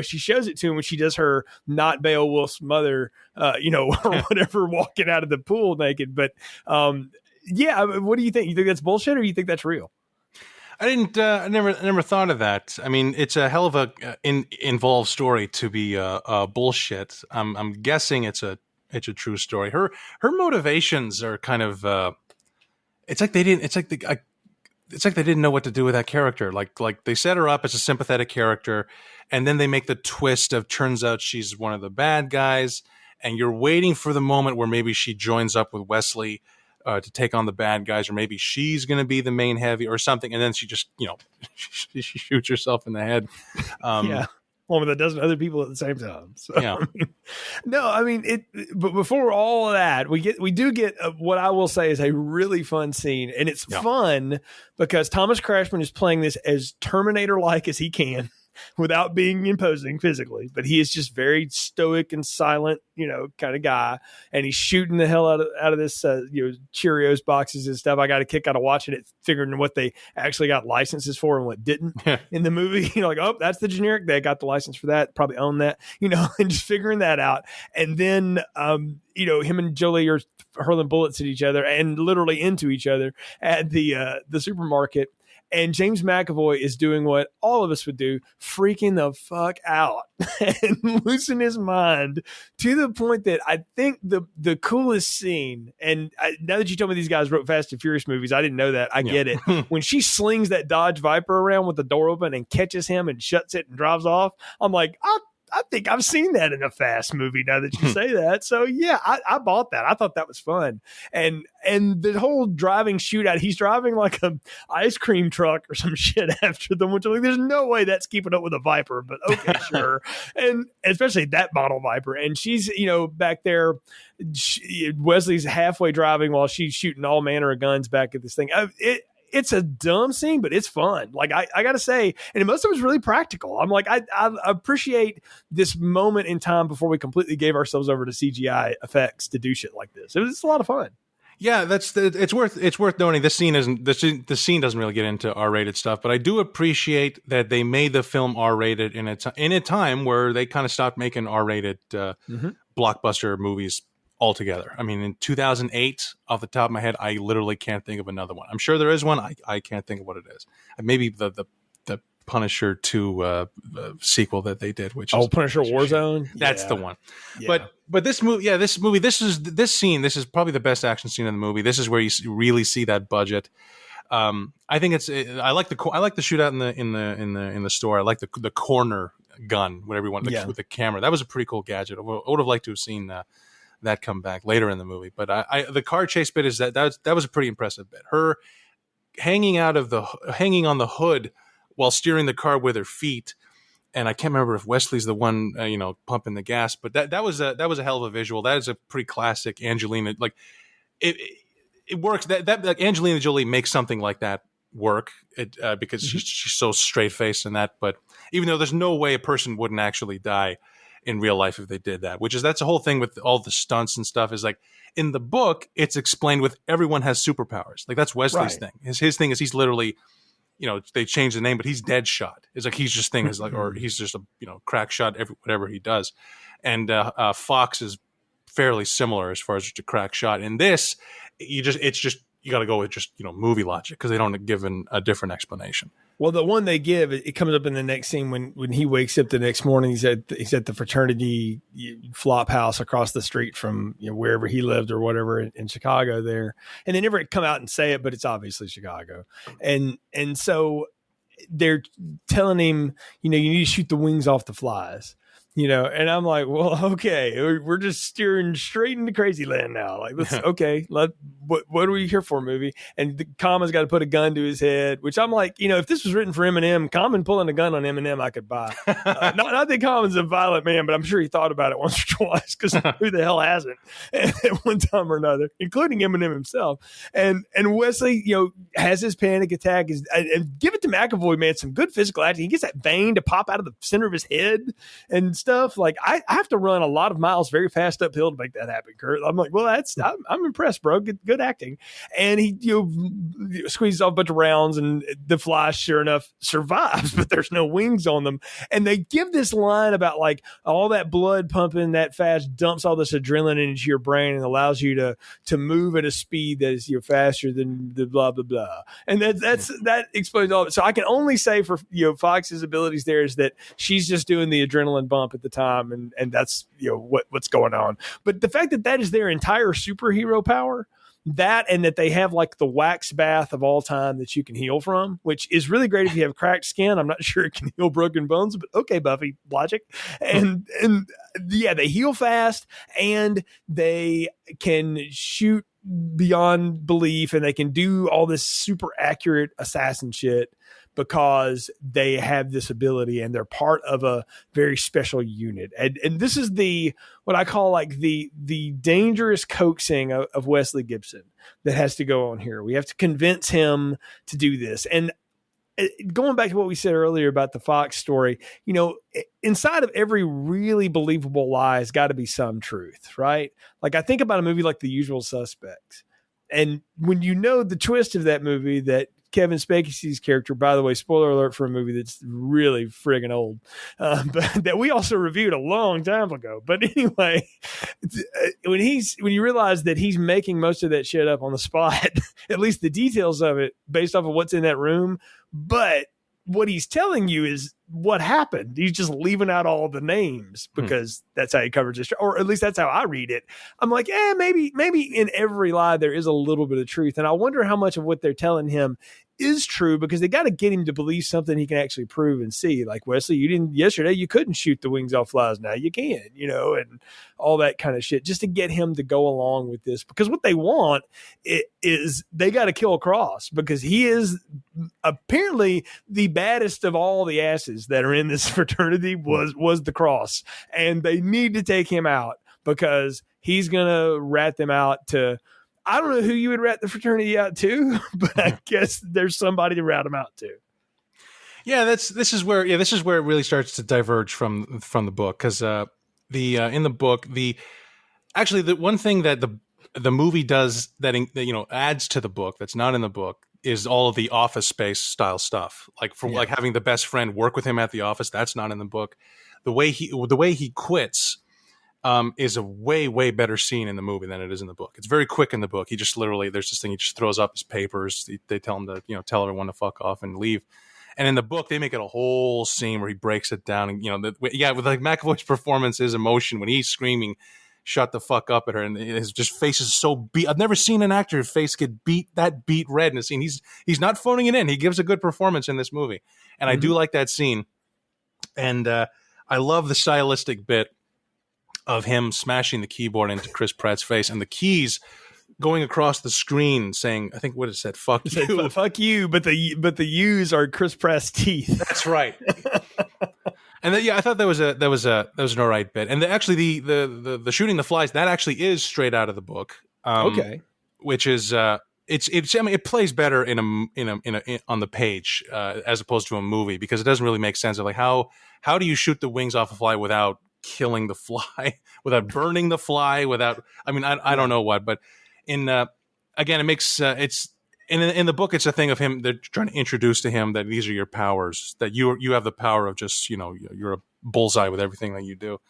she shows it to him when she does her not Beowulf's mother, or whatever, walking out of the pool naked. But what do you think? You think that's bullshit or you think that's real? I never thought of that. I mean, it's a hell of a involved story to be bullshit. I'm guessing it's a true story. Her motivations are kind of it's like they didn't know what to do with that character. Like they set her up as a sympathetic character, and then they make the twist of turns out she's one of the bad guys, and you're waiting for the moment where maybe she joins up with Wesley to take on the bad guys, or maybe she's going to be the main heavy or something, and then she just she shoots herself in the head. Well, with a dozen other people at the same time. So, yeah. But before all of that, we do get what I will say is a really fun scene, and it's fun because Thomas Crashman is playing this as Terminator-like as he can. without being imposing physically, but he is just very stoic and silent, kind of guy. And he's shooting the hell out of this, Cheerios boxes and stuff. I got a kick out of watching it, figuring what they actually got licenses for and what didn't in the movie. Like, oh, that's the generic. They got the license for that. Probably own that, and just figuring that out. And then, him and Jolie are hurling bullets at each other and literally into each other at the supermarket. And James McAvoy is doing what all of us would do, freaking the fuck out and losing his mind to the point that I think the coolest scene, and now that you told me these guys wrote Fast and Furious movies, I didn't know that. I get it. When she slings that Dodge Viper around with the door open and catches him and shuts it and drives off, I'm like, I think I've seen that in a Fast movie now that you say that. So yeah, I bought that. I thought that was fun. And the whole driving shootout, he's driving like a ice cream truck or some shit after them, which I'm like, there's no way that's keeping up with a Viper, but okay, sure. And especially that model Viper. And she's, back there, Wesley's halfway driving while she's shooting all manner of guns back at this thing. It's a dumb scene, but it's fun. Like I got to say, and most of it was really practical. I'm like, I appreciate this moment in time before we completely gave ourselves over to CGI effects to do shit like this. It was a lot of fun. Yeah, it's worth noting this scene doesn't really get into R-rated stuff, but I do appreciate that they made the film R-rated in a time where they kind of stopped making R-rated blockbuster movies altogether. I mean, in 2008, off the top of my head, I literally can't think of another one. I'm sure there is one. I can't think of what it is. Maybe the Punisher 2 sequel that they did, which is Punisher Warzone. That's the one. Yeah. But this movie, this scene is probably the best action scene in the movie. This is where you really see that budget. I think I like the shootout in the store. I like the corner gun, whatever you want, with the camera. That was a pretty cool gadget. I would have liked to have seen that come back later in the movie. But the car chase bit that was a pretty impressive bit. Her hanging on the hood while steering the car with her feet. And I can't remember if Wesley's the one, pumping the gas, but that was a hell of a visual. That is a pretty classic Angelina. Like it works. That like Angelina Jolie makes something like that work because she's so straight faced in that. But even though there's no way a person wouldn't actually die in real life if they did that, that's the whole thing with all the stunts and stuff, is like in the book, it's explained with everyone has superpowers. Like that's Wesley's thing. His thing is he's literally, they changed the name, but he's Deadshot. It's like he's just thing is like, or he's just a crack shot whatever he does. And Fox is fairly similar as far as just a crack shot. In this, you got to go with just movie logic because they don't give a different explanation. Well, the one they give, it comes up in the next scene when he wakes up the next morning. He's at the fraternity flop house across the street from wherever he lived or whatever in Chicago there, and they never come out and say it, but it's obviously Chicago, and so they're telling him, you need to shoot the wings off the flies. And I'm like, well, okay, we're just steering straight into crazy land now. Like, what are we here for, movie? And Common's got to put a gun to his head, which I'm like, if this was written for Eminem, Common pulling a gun on Eminem, I could buy. Not that Common's a violent man, but I'm sure he thought about it once or twice, because who the hell hasn't at one time or another, including Eminem himself. And Wesley, has his panic attack. And give it to McAvoy, man, some good physical acting. He gets that vein to pop out of the center of his head and stuff. Like I have to run a lot of miles very fast uphill to make that happen, Kurt. I'm like, well, I'm impressed, bro. Good acting. And he squeezes off a bunch of rounds, and the fly sure enough survives, but there's no wings on them. And they give this line about like all that blood pumping that fast dumps all this adrenaline into your brain and allows you to move at a speed that is faster than the blah blah blah. And that explains all of it. So I can only say for Fox's abilities there is that she's just doing the adrenaline bump at the time, and that's what's going on. But the fact that is their entire superhero power, that and that they have like the wax bath of all time that you can heal from, which is really great if you have cracked skin. I'm not sure it can heal broken bones, but okay, Buffy logic. And they heal fast, and they can shoot beyond belief, and they can do all this super accurate assassin shit because they have this ability and they're part of a very special unit. And this is what I call like the dangerous coaxing of Wesley Gibson that has to go on here. We have to convince him to do this. And going back to what we said earlier about the Fox story, you know, inside of every really believable lie has got to be some truth, right? Like I think about a movie like The Usual Suspects, and when you know the twist of that movie, that Kevin Spacey's character, by the way, spoiler alert for a movie that's really friggin' old, but that we also reviewed a long time ago. But anyway, when you realize that he's making most of that shit up on the spot, at least the details of it based off of what's in that room, but what he's telling you is what happened. He's just leaving out all the names because that's how he covers it, or at least that's how I read it. I'm like, maybe in every lie there is a little bit of truth, and I wonder how much of what they're telling him is true, because they got to get him to believe something he can actually prove and see. Like, Wesley, yesterday you couldn't shoot the wings off flies, now you can, you know, and all that kind of shit, just to get him to go along with this, because what they want is they got to kill Cross, because he is apparently the baddest of all the asses that are in this fraternity was the Cross, and they need to take him out because he's gonna rat them out to, I don't know who you would rat the fraternity out to, but I guess there's somebody to rat them out to. Yeah, this is where it really starts to diverge from the book, because in the book, the one thing that the movie does that you know adds to the book that's not in the book is all of the Office Space style stuff, like like having the best friend work with him at the office. That's not in the book. The way he quits is a way better scene in the movie than it is in the book. It's very quick in the book. He just literally, there's this thing, he just throws up his papers. They tell him to, you know, tell everyone to fuck off and leave. And in the book, they make it a whole scene where he breaks it down. And, you know, with like McAvoy's performance, his emotion when he's screaming, "Shut the fuck up" at her, and his just face is so beat. I've never seen an actor's face get beat red in a scene. He's not phoning it in. He gives a good performance in this movie, and I do like that scene. And I love the stylistic bit of him smashing the keyboard into Chris Pratt's face, and the keys going across the screen saying, I think what it said, "Fuck you." Fuck you, but the U's are Chris Pratt's teeth. That's right. And then, I thought that was an all right bit. And actually the shooting the flies, that actually is straight out of the book. Okay. Which is it's I mean, it plays better in on the page as opposed to a movie, because it doesn't really make sense of like how do you shoot the wings off a fly without killing the fly, without burning the fly, without, I mean, I don't know what, but again, it makes it's in the book, it's a thing of him, they're trying to introduce to him that these are your powers, that you have the power of just, you know, you're a bullseye with everything that you do.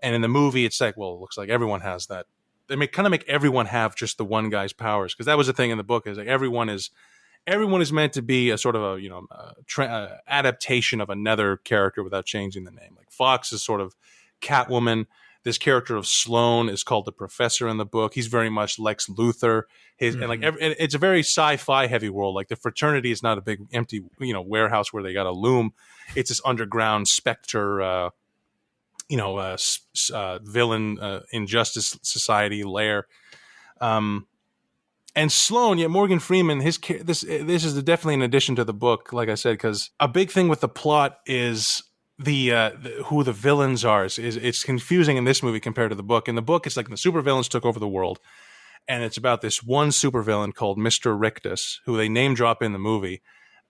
And in the movie, it's like, well, it looks like everyone has that. They kind of make everyone have just the one guy's powers, because that was the thing in the book, is like everyone is meant to be a sort of a, you know, adaptation of another character without changing the name. Like Fox is sort of Catwoman. This character of Sloane is called the Professor in the book. He's very much Lex Luthor. And like it's a very sci-fi heavy world. Like the fraternity is not a big empty, you know, warehouse where they got a loom. It's this underground specter, villain, injustice society lair. And Sloane, Morgan Freeman, this is definitely an addition to the book, like I said, because a big thing with the plot is who the villains are. It's confusing in this movie compared to the book. In the book, it's like the supervillains took over the world, and it's about this one supervillain called Mr. Rictus, who they name drop in the movie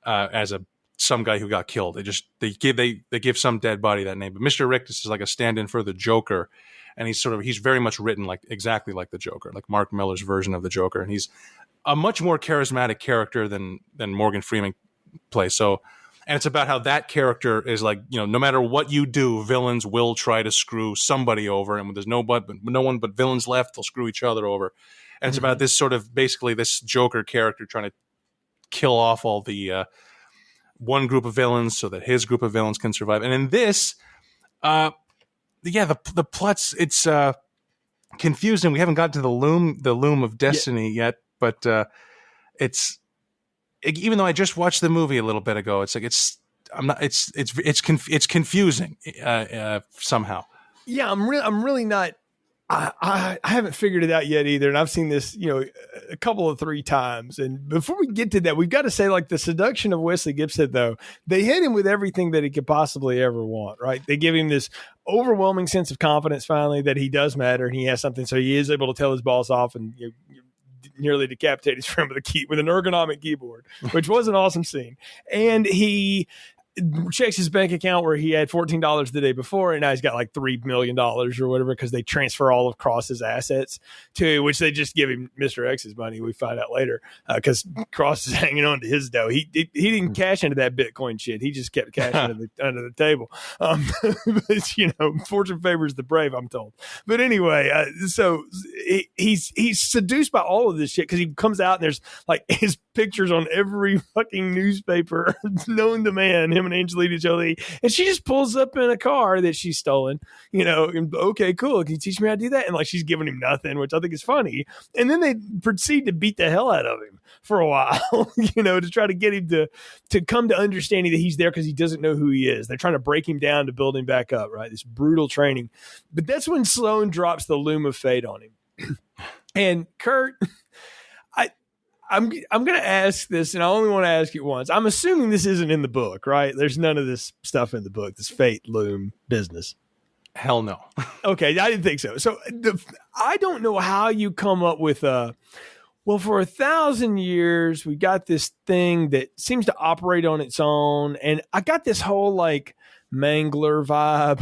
as some guy who got killed. They give some dead body that name, but Mr. Rictus is like a stand-in for the Joker. And he's very much written like exactly like the Joker, like Mark Miller's version of the Joker. And he's a much more charismatic character than Morgan Freeman plays. So, and it's about how that character is like, you know, no matter what you do, villains will try to screw somebody over. And when there's no one but villains left, they'll screw each other over. And it's about this sort of basically this Joker character trying to kill off all the one group of villains so that his group of villains can survive. And in this, the plot's, it's confusing. We haven't gotten to the loom of destiny yet, but even though I just watched the movie a little bit ago, it's like it's confusing somehow. Yeah, I'm really not. I haven't figured it out yet either, and I've seen this, you know, a couple of 3 times. And before we get to that, we've got to say, like, the seduction of Wesley Gibson, though, they hit him with everything that he could possibly ever want, right? They give him this overwhelming sense of confidence finally that he does matter and he has something, so he is able to tell his boss off and nearly decapitate his friend with an ergonomic keyboard, which was an awesome scene. And he checks his bank account where he had $14 the day before, and now he's got like $3 million or whatever, because they transfer all of Cross's assets to, which they just give him Mr. X's money. We find out later, because Cross is hanging on to his dough. He didn't cash into that Bitcoin shit. He just kept cashing under the table. But, you know, fortune favors the brave, I'm told. But anyway, so he's seduced by all of this shit, because he comes out and there's like his pictures on every fucking newspaper known to man, him and Angelina Jolie, and she just pulls up in a car that she's stolen, you know, and, okay, cool, can you teach me how to do that? And like, she's giving him nothing, which I think is funny. And then they proceed to beat the hell out of him for a while, you know, to try to get him to come to understanding that he's there because he doesn't know who he is. They're trying to break him down to build him back up, right? This brutal training. But that's when Sloane drops the loom of fate on him. And Kurt, I'm going to ask this, and I only want to ask it once. I'm assuming this isn't in the book, right? There's none of this stuff in the book, this fate loom business. Hell no. Okay, I didn't think so. So I don't know how you come up with well, for 1,000 years, we got this thing that seems to operate on its own. And I got this whole like Mangler vibe,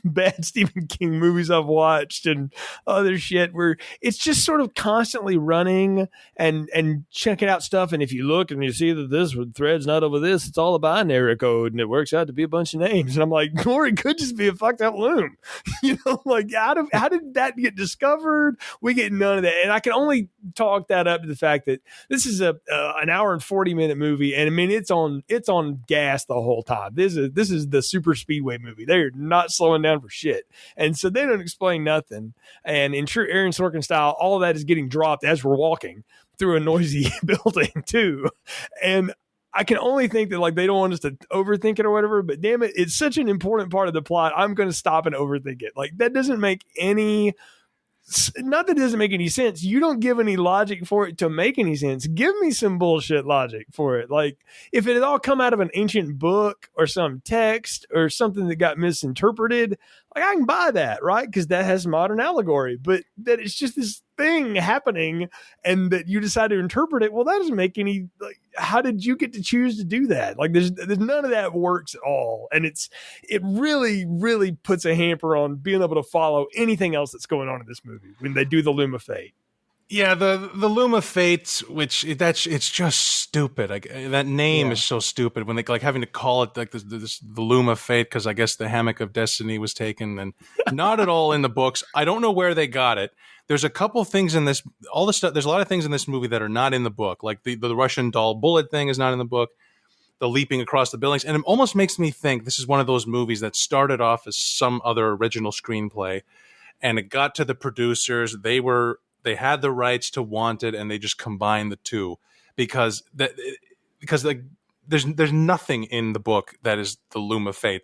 bad Stephen King movies I've watched and other shit, where it's just sort of constantly running and checking out stuff. And if you look and you see that this thread's not over this, it's all a binary code and it works out to be a bunch of names. And I'm like, or it could just be a fucked up loom. You know, like how did that get discovered? We get none of that. And I can only talk that up to the fact that this is an hour and 40-minute movie. And I mean, it's on gas the whole time. This is the super speedway movie. They're not slowing down for shit. And so they don't explain nothing. And in true Aaron Sorkin style, all of that is getting dropped as we're walking through a noisy building too. And I can only think that like they don't want us to overthink it or whatever, but damn it, it's such an important part of the plot. I'm going to stop and overthink it. Like that doesn't make any, not that it doesn't make any sense. You don't give any logic for it to make any sense. Give me some bullshit logic for it. Like if it had all come out of an ancient book or some text or something that got misinterpreted, like I can buy that, right? Because that has modern allegory. But that it's just this thing happening and that you decide to interpret it. Well, that doesn't make any, like, how did you get to choose to do that? Like there's none of that works at all. And it really, really puts a hamper on being able to follow anything else that's going on in this movie when they do the Loom of Fate. Yeah, the Loom of Fate, which it's just stupid. Like that name is so stupid when they like having to call it like the Loom of Fate because I guess the hammock of destiny was taken and not at all in the books. I don't know where they got it. There's a couple things in this, all the stuff. There's a lot of things in this movie that are not in the book, like the Russian doll bullet thing is not in the book. The leaping across the buildings, and it almost makes me think this is one of those movies that started off as some other original screenplay, and it got to the producers. They had the rights to Wanted, and they just combined the two because like there's nothing in the book that is the Loom of Fate.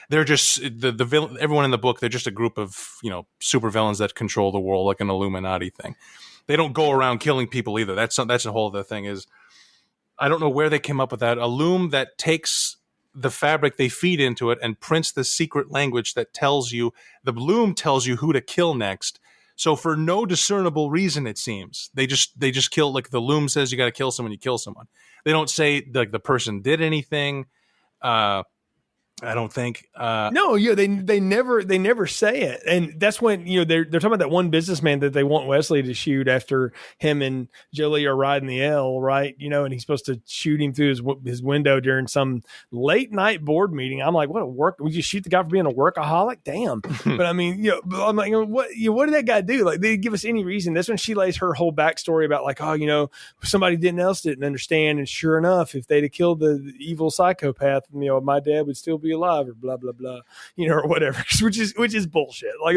They're just the villain. Everyone in the book, they're just a group of super villains that control the world, like an Illuminati thing. They don't go around killing people either. That's a whole other thing. Is I don't know where they came up with that. A loom that takes the fabric they feed into it and prints the secret language that tells you, the loom tells you who to kill next. So for no discernible reason, it seems they just kill. Like the loom says, you got to kill someone, you kill someone. They don't say like the person did anything. I don't think. No, they never say it, and that's when they're talking about that one businessman that they want Wesley to shoot after him and Jolie are riding the L, right? And he's supposed to shoot him through his window during some late night board meeting. I'm like, what a work? Would you shoot the guy for being a workaholic? Damn. But I mean, I'm like, what did that guy do? Like, they didn't give us any reason. That's when she lays her whole backstory about like, somebody didn't understand, and sure enough, if they'd have killed the evil psychopath, my dad would still be alive, or blah blah blah, or whatever, which is bullshit. Like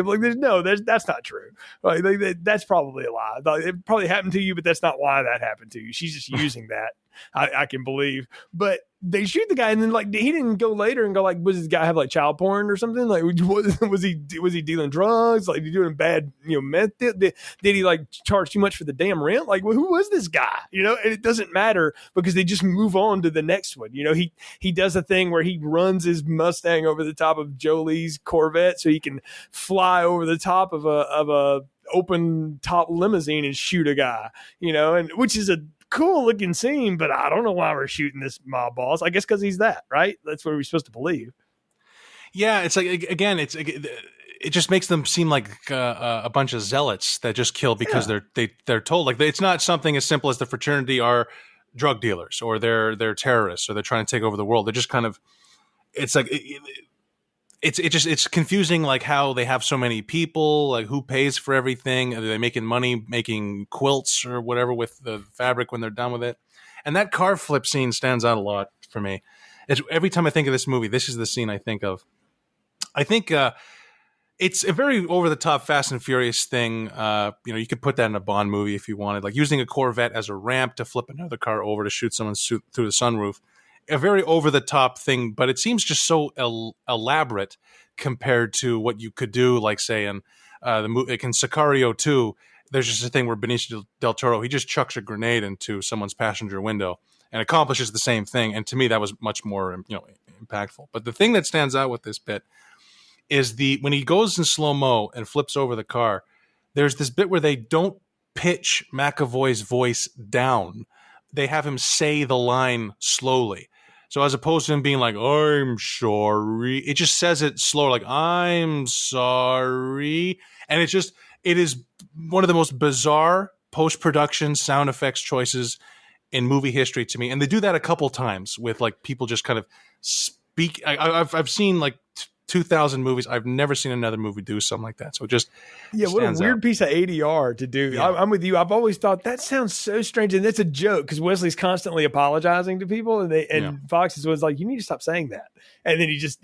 that's not true. Like that's probably a lie. It probably happened to you, but that's not why that happened to you. She's just using that. I can believe, but they shoot the guy, and then like he didn't go later and go like, was this guy have like child porn or something? Like was he dealing drugs? Like doing bad meth? Did he like charge too much for the damn rent? Like who was this guy? And it doesn't matter because they just move on to the next one. He does a thing where he runs his Mustang over the top of Jolie's Corvette so he can fly over the top of a open top limousine and shoot a guy, and which is a cool looking scene, but I don't know why we're shooting this mob boss. I guess because he's that, right? That's what we're supposed to believe. Yeah, it's like, again, it just makes them seem like a bunch of zealots that just kill because they're told. Like, it's not something as simple as the fraternity are drug dealers or they're terrorists or they're trying to take over the world. They're just kind of, it's like it's confusing, like how they have so many people, like who pays for everything. Are they making money making quilts or whatever with the fabric when they're done with it? And that car flip scene stands out a lot for me. Every time I think of this movie, this is the scene I think of. I think it's a very over-the-top Fast and Furious thing. You could put that in a Bond movie if you wanted, like using a Corvette as a ramp to flip another car over to shoot someone through the sunroof. A very over-the-top thing, but it seems just so elaborate compared to what you could do, like, say, in the movie, like in Sicario 2, there's just a thing where Benicio del Toro, he just chucks a grenade into someone's passenger window and accomplishes the same thing. And to me, that was much more, impactful. But the thing that stands out with this bit is when he goes in slow-mo and flips over the car, there's this bit where they don't pitch McAvoy's voice down. They have him say the line slowly. So as opposed to him being like, I'm sorry, it just says it slow, like, I'm sorry. And it is one of the most bizarre post-production sound effects choices in movie history to me. And they do that a couple times with, like, people just kind of speak. I've seen like 2,000 movies. I've never seen another movie do something like that. So it just what a weird piece of ADR to do. Yeah. I'm with you. I've always thought that sounds so strange, and that's a joke because Wesley's constantly apologizing to people, and Fox was like, "You need to stop saying that." And then he just,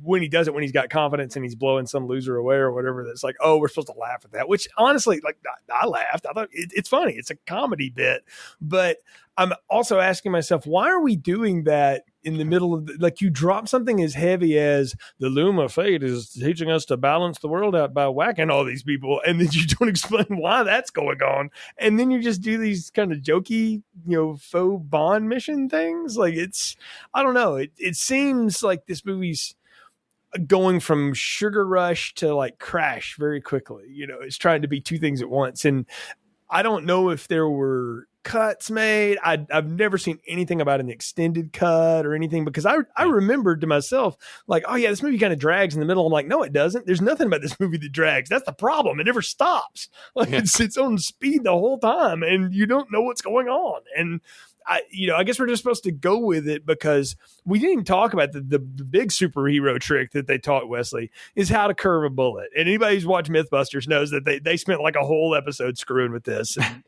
when he does it, when he's got confidence and he's blowing some loser away or whatever, that's like, "Oh, we're supposed to laugh at that." Which honestly, like, I laughed. I thought it's funny. It's a comedy bit, but I'm also asking myself, why are we doing that in the middle of like, you drop something as heavy as the loom of fate is teaching us to balance the world out by whacking all these people, and then you don't explain why that's going on, and then you just do these kind of jokey, faux Bond mission things. Like, I don't know. It seems like this movie's going from Sugar Rush to like Crash very quickly. It's trying to be two things at once, and I don't know if there were cuts made. I've never seen anything about an extended cut or anything, because I remembered to myself, like, oh yeah, this movie kind of drags in the middle. I'm like, no, it doesn't. There's nothing about this movie that drags. That's the problem. It never stops. Like, it's on speed the whole time, and you don't know what's going on. And I guess we're just supposed to go with it, because we didn't even talk about the big superhero trick that they taught Wesley is how to curve a bullet. And anybody who's watched Mythbusters knows that they spent like a whole episode screwing with this. And,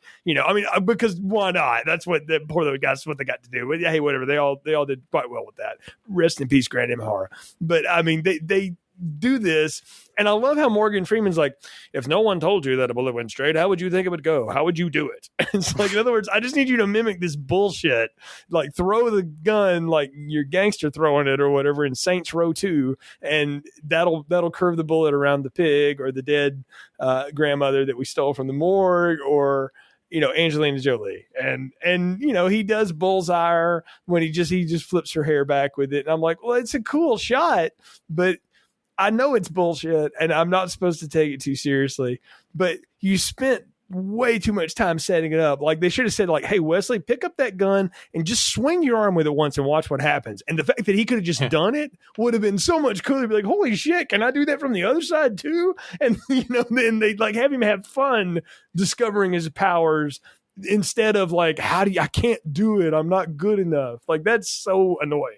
because why not? That's what the poor little guys, what they got to do. But hey, whatever. They all did quite well with that. Rest in peace, Grant Imahara. But I mean, they do this, and I love how Morgan Freeman's like, if no one told you that a bullet went straight, how would you think it would go? How would you do it? It's like, in other words, I just need you to mimic this bullshit, like throw the gun like you're gangster throwing it or whatever in Saints Row 2, and that'll curve the bullet around the pig or the dead grandmother that we stole from the morgue, or Angelina Jolie, and he does Bullseye when he just flips her hair back with it, and I'm like, well, it's a cool shot, but I know it's bullshit, and I'm not supposed to take it too seriously, but you spent way too much time setting it up. Like, they should have said, like, hey, Wesley, pick up that gun and just swing your arm with it once and watch what happens. And the fact that he could have just done it would have been so much cooler. Be like, holy shit, can I do that from the other side too? And, then they'd like have him have fun discovering his powers, instead of like, I can't do it. I'm not good enough. Like, that's so annoying.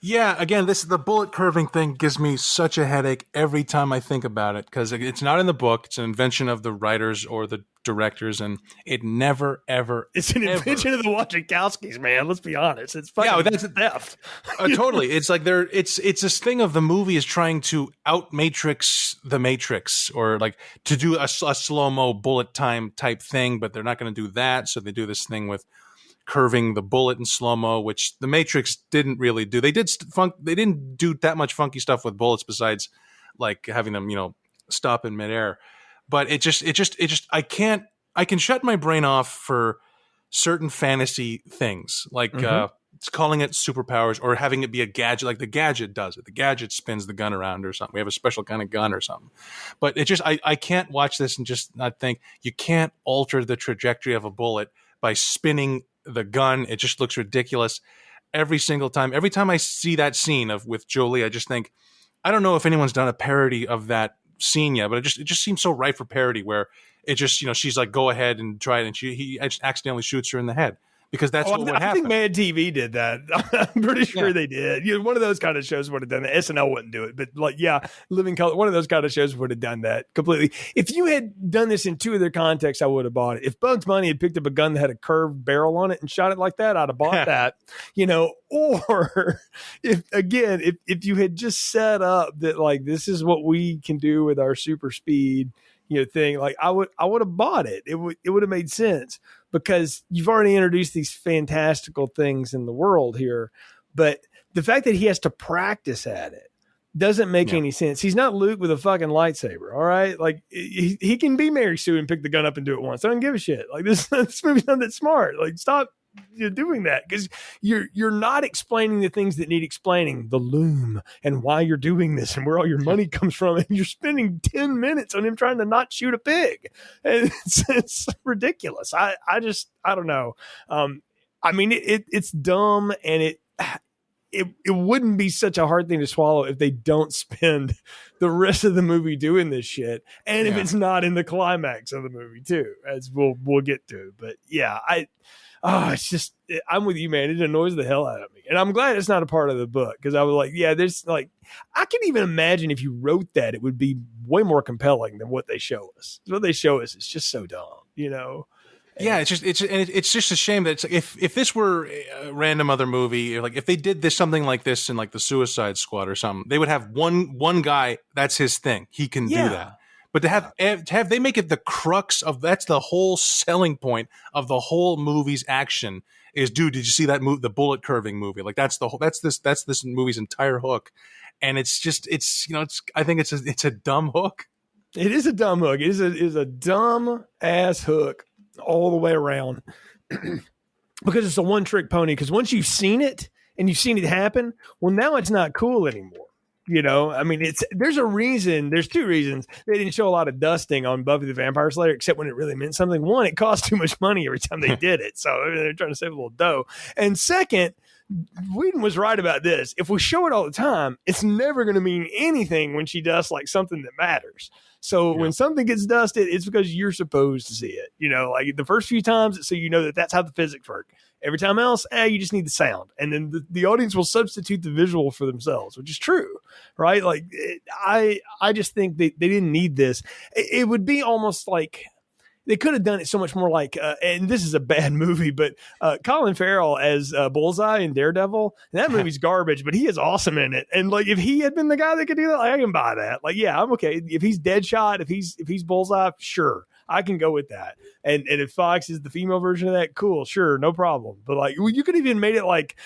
Yeah, again, the bullet curving thing gives me such a headache every time I think about it, because it's not in the book. It's an invention of the writers or the directors, and it never, ever. It's an invention of the Wachowskis, man. Let's be honest. It's fucking that's theft. Totally. It's like it's this thing of the movie is trying to out Matrix the Matrix, or like to do a slow-mo bullet time type thing, but they're not going to do that, so they do this thing with curving the bullet in slow-mo, which the Matrix didn't really do. They didn't do that much funky stuff with bullets besides like having them, stop in midair. But it just I can shut my brain off for certain fantasy things, like calling it superpowers or having it be a gadget, like the gadget does it. The gadget spins the gun around or something. We have a special kind of gun or something. But it just, I can't watch this and just not think, you can't alter the trajectory of a bullet by spinning the gun. It just looks ridiculous every single time. Every time I see that scene with Jolie, I just think, I don't know if anyone's done a parody of that scene yet, but it just seems so ripe for parody, where it just, she's like, go ahead and try it, and he accidentally shoots her in the head. Because that's what would happen. I think Mad TV did that. I'm pretty sure they did. One of those kind of shows would have done that. SNL wouldn't do it, but Living Color, one of those kind of shows would have done that completely. If you had done this in two other contexts, I would have bought it. If Bugs Bunny had picked up a gun that had a curved barrel on it and shot it like that, I'd have bought that. Or if you had just set up that, like, this is what we can do with our super speed, thing, like I would have bought it. It would have made sense, because you've already introduced these fantastical things in the world here. But the fact that he has to practice at it doesn't make any sense. He's not Luke with a fucking lightsaber. All right. Like he can be Mary Sue and pick the gun up and do it once. I don't give a shit. Like this movie's not that smart. Like, stop doing that, because you're not explaining the things that need explaining, the loom and why you're doing this and where all your money comes from, and you're spending 10 minutes on him trying to not shoot a pig, and it's ridiculous. I don't know. I mean, it's dumb, and it wouldn't be such a hard thing to swallow if they don't spend the rest of the movie doing this shit, and if it's not in the climax of the movie too, as we'll get to. But yeah, it's just, I'm with you, man. It annoys the hell out of me. And I'm glad it's not a part of the book, because I was like, there's like, I can even imagine if you wrote that, it would be way more compelling than what they show us. What they show us is just so dumb, Yeah, it's just a shame that if this were a random other movie, like if they did this, something like this in like the Suicide Squad or something, they would have one guy, that's his thing. He can do that. But to have they make it the crux of, that's the whole selling point of the whole movie's action is, dude, did you see that the bullet curving movie? Like that's this movie's entire hook. And it's just, I think it's a dumb hook. It is a dumb hook. It is a dumb ass hook all the way around, because it's a one trick pony. Because once you've seen it and you've seen it happen, well, now it's not cool anymore. I mean, there's two reasons they didn't show a lot of dusting on Buffy the Vampire Slayer, except when it really meant something. One, it cost too much money every time they did it, so they're trying to save a little dough. And second, Whedon was right about this. If we show it all the time, it's never going to mean anything when she dusts like something that matters. So when something gets dusted, it's because you're supposed to see it. Like the first few times, so that's how the physics work. Every time else, you just need the sound. And then the audience will substitute the visual for themselves, which is true, right? Like, I just think they didn't need this. It would be almost like they could have done it so much more like, and this is a bad movie, but Colin Farrell as Bullseye in Daredevil, and that movie's garbage, but he is awesome in it. And like, if he had been the guy that could do that, like, I can buy that. Like, yeah, I'm okay. If he's Deadshot, if he's Bullseye, sure, I can go with that. And if Fox is the female version of that, cool, sure, no problem. But like, you could even made it like,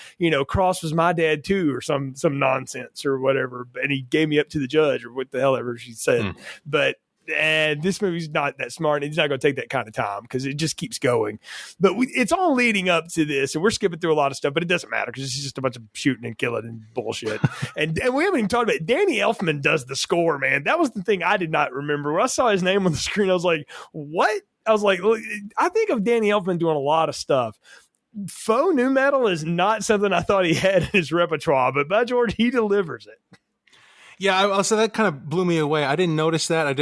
Cross was my dad too, or some nonsense or whatever. And he gave me up to the judge, or what the hell ever she said. But this movie's not that smart, and it's not going to take that kind of time, because it just keeps going. But it's all leading up to this, and we're skipping through a lot of stuff, but it doesn't matter, because it's just a bunch of shooting and killing and bullshit. and we haven't even talked about it. Danny Elfman does the score, man. That was the thing I did not remember. When I saw his name on the screen, I was like, what? I was like, look, I think of Danny Elfman doing a lot of stuff. Faux nu metal is not something I thought he had in his repertoire, but by George, he delivers it. Yeah, so that kind of blew me away. I didn't notice that.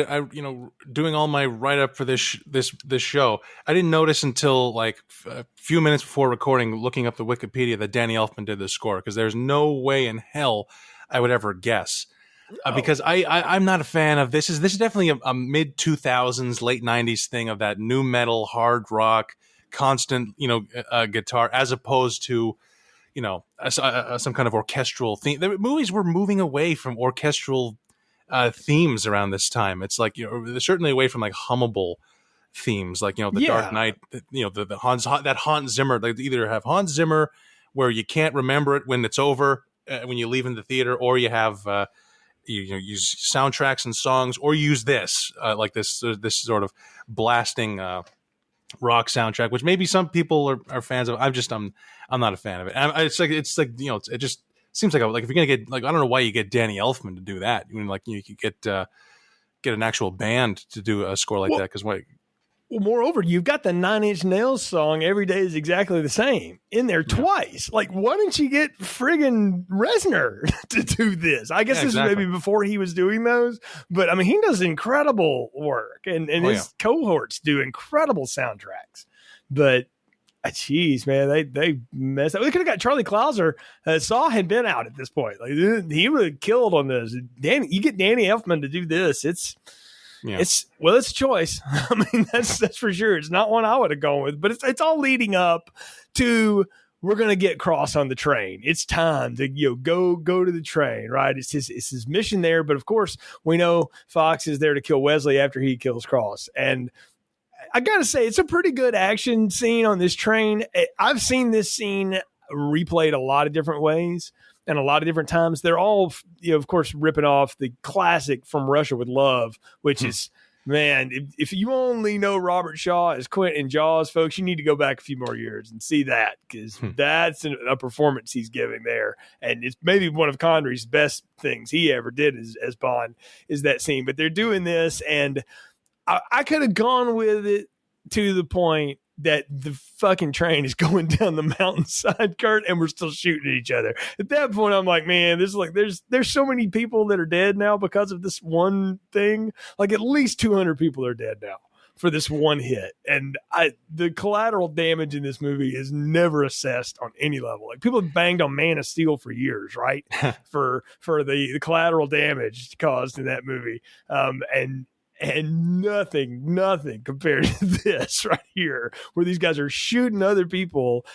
Doing all my write up for this show, I didn't notice until like a few minutes before recording, looking up the Wikipedia, that Danny Elfman did the score, because there's no way in hell I would ever guess. Because I'm not a fan of this. This is definitely a mid 2000s, late 90s thing of that nu metal, hard rock, constant guitar, as opposed to some kind of orchestral theme. The movies were moving away from orchestral themes around this time. It's like, certainly away from like hummable themes, like, the Dark Knight, the Hans Zimmer. They either have Hans Zimmer where you can't remember it when it's over, when you leave in the theater, or you have you use soundtracks and songs, or you use this like this sort of blasting rock soundtrack, which maybe some people are fans of. I'm not a fan of it. It's like it just seems like if you're gonna get I don't know why you get Danny Elfman to do that. You could get an actual band to do a score like that because Well, moreover, you've got the Nine Inch Nails song "Every Day Is Exactly the Same" in there twice. Like, why didn't you get friggin' Reznor to do this? I guess this is maybe before he was doing those, but I mean, he does incredible work, and his cohorts do incredible soundtracks. But, geez, man, they messed up. We could have got Charlie Clouser. Saw had been out at this point. Like, he would have killed on this. You get Danny Elfman to do this. It's a choice. I mean, that's for sure. It's not one I would have gone with, but it's all leading up to we're going to get Cross on the train. It's time to go to the train, right? It's his mission there, but of course we know Fox is there to kill Wesley after he kills Cross, and I got to say it's a pretty good action scene on this train. I've seen this scene replayed a lot of different ways. And a lot of different times, they're all, of course, ripping off the classic From Russia with Love, which is, man, if you only know Robert Shaw as Quint in Jaws, folks, you need to go back a few more years and see that, because that's a performance he's giving there. And it's maybe one of Connery's best things he ever did as Bond is that scene. But they're doing this, and I could have gone with it to the point that the fucking train is going down the mountainside, Kurt, and we're still shooting at each other. At that point, I'm like, man, there's so many people that are dead now because of this one thing. Like, at least 200 people are dead now for this one hit. And the collateral damage in this movie is never assessed on any level. Like, people have banged on Man of Steel for years, right? for the collateral damage caused in that movie. And nothing compared to this right here, where these guys are shooting other people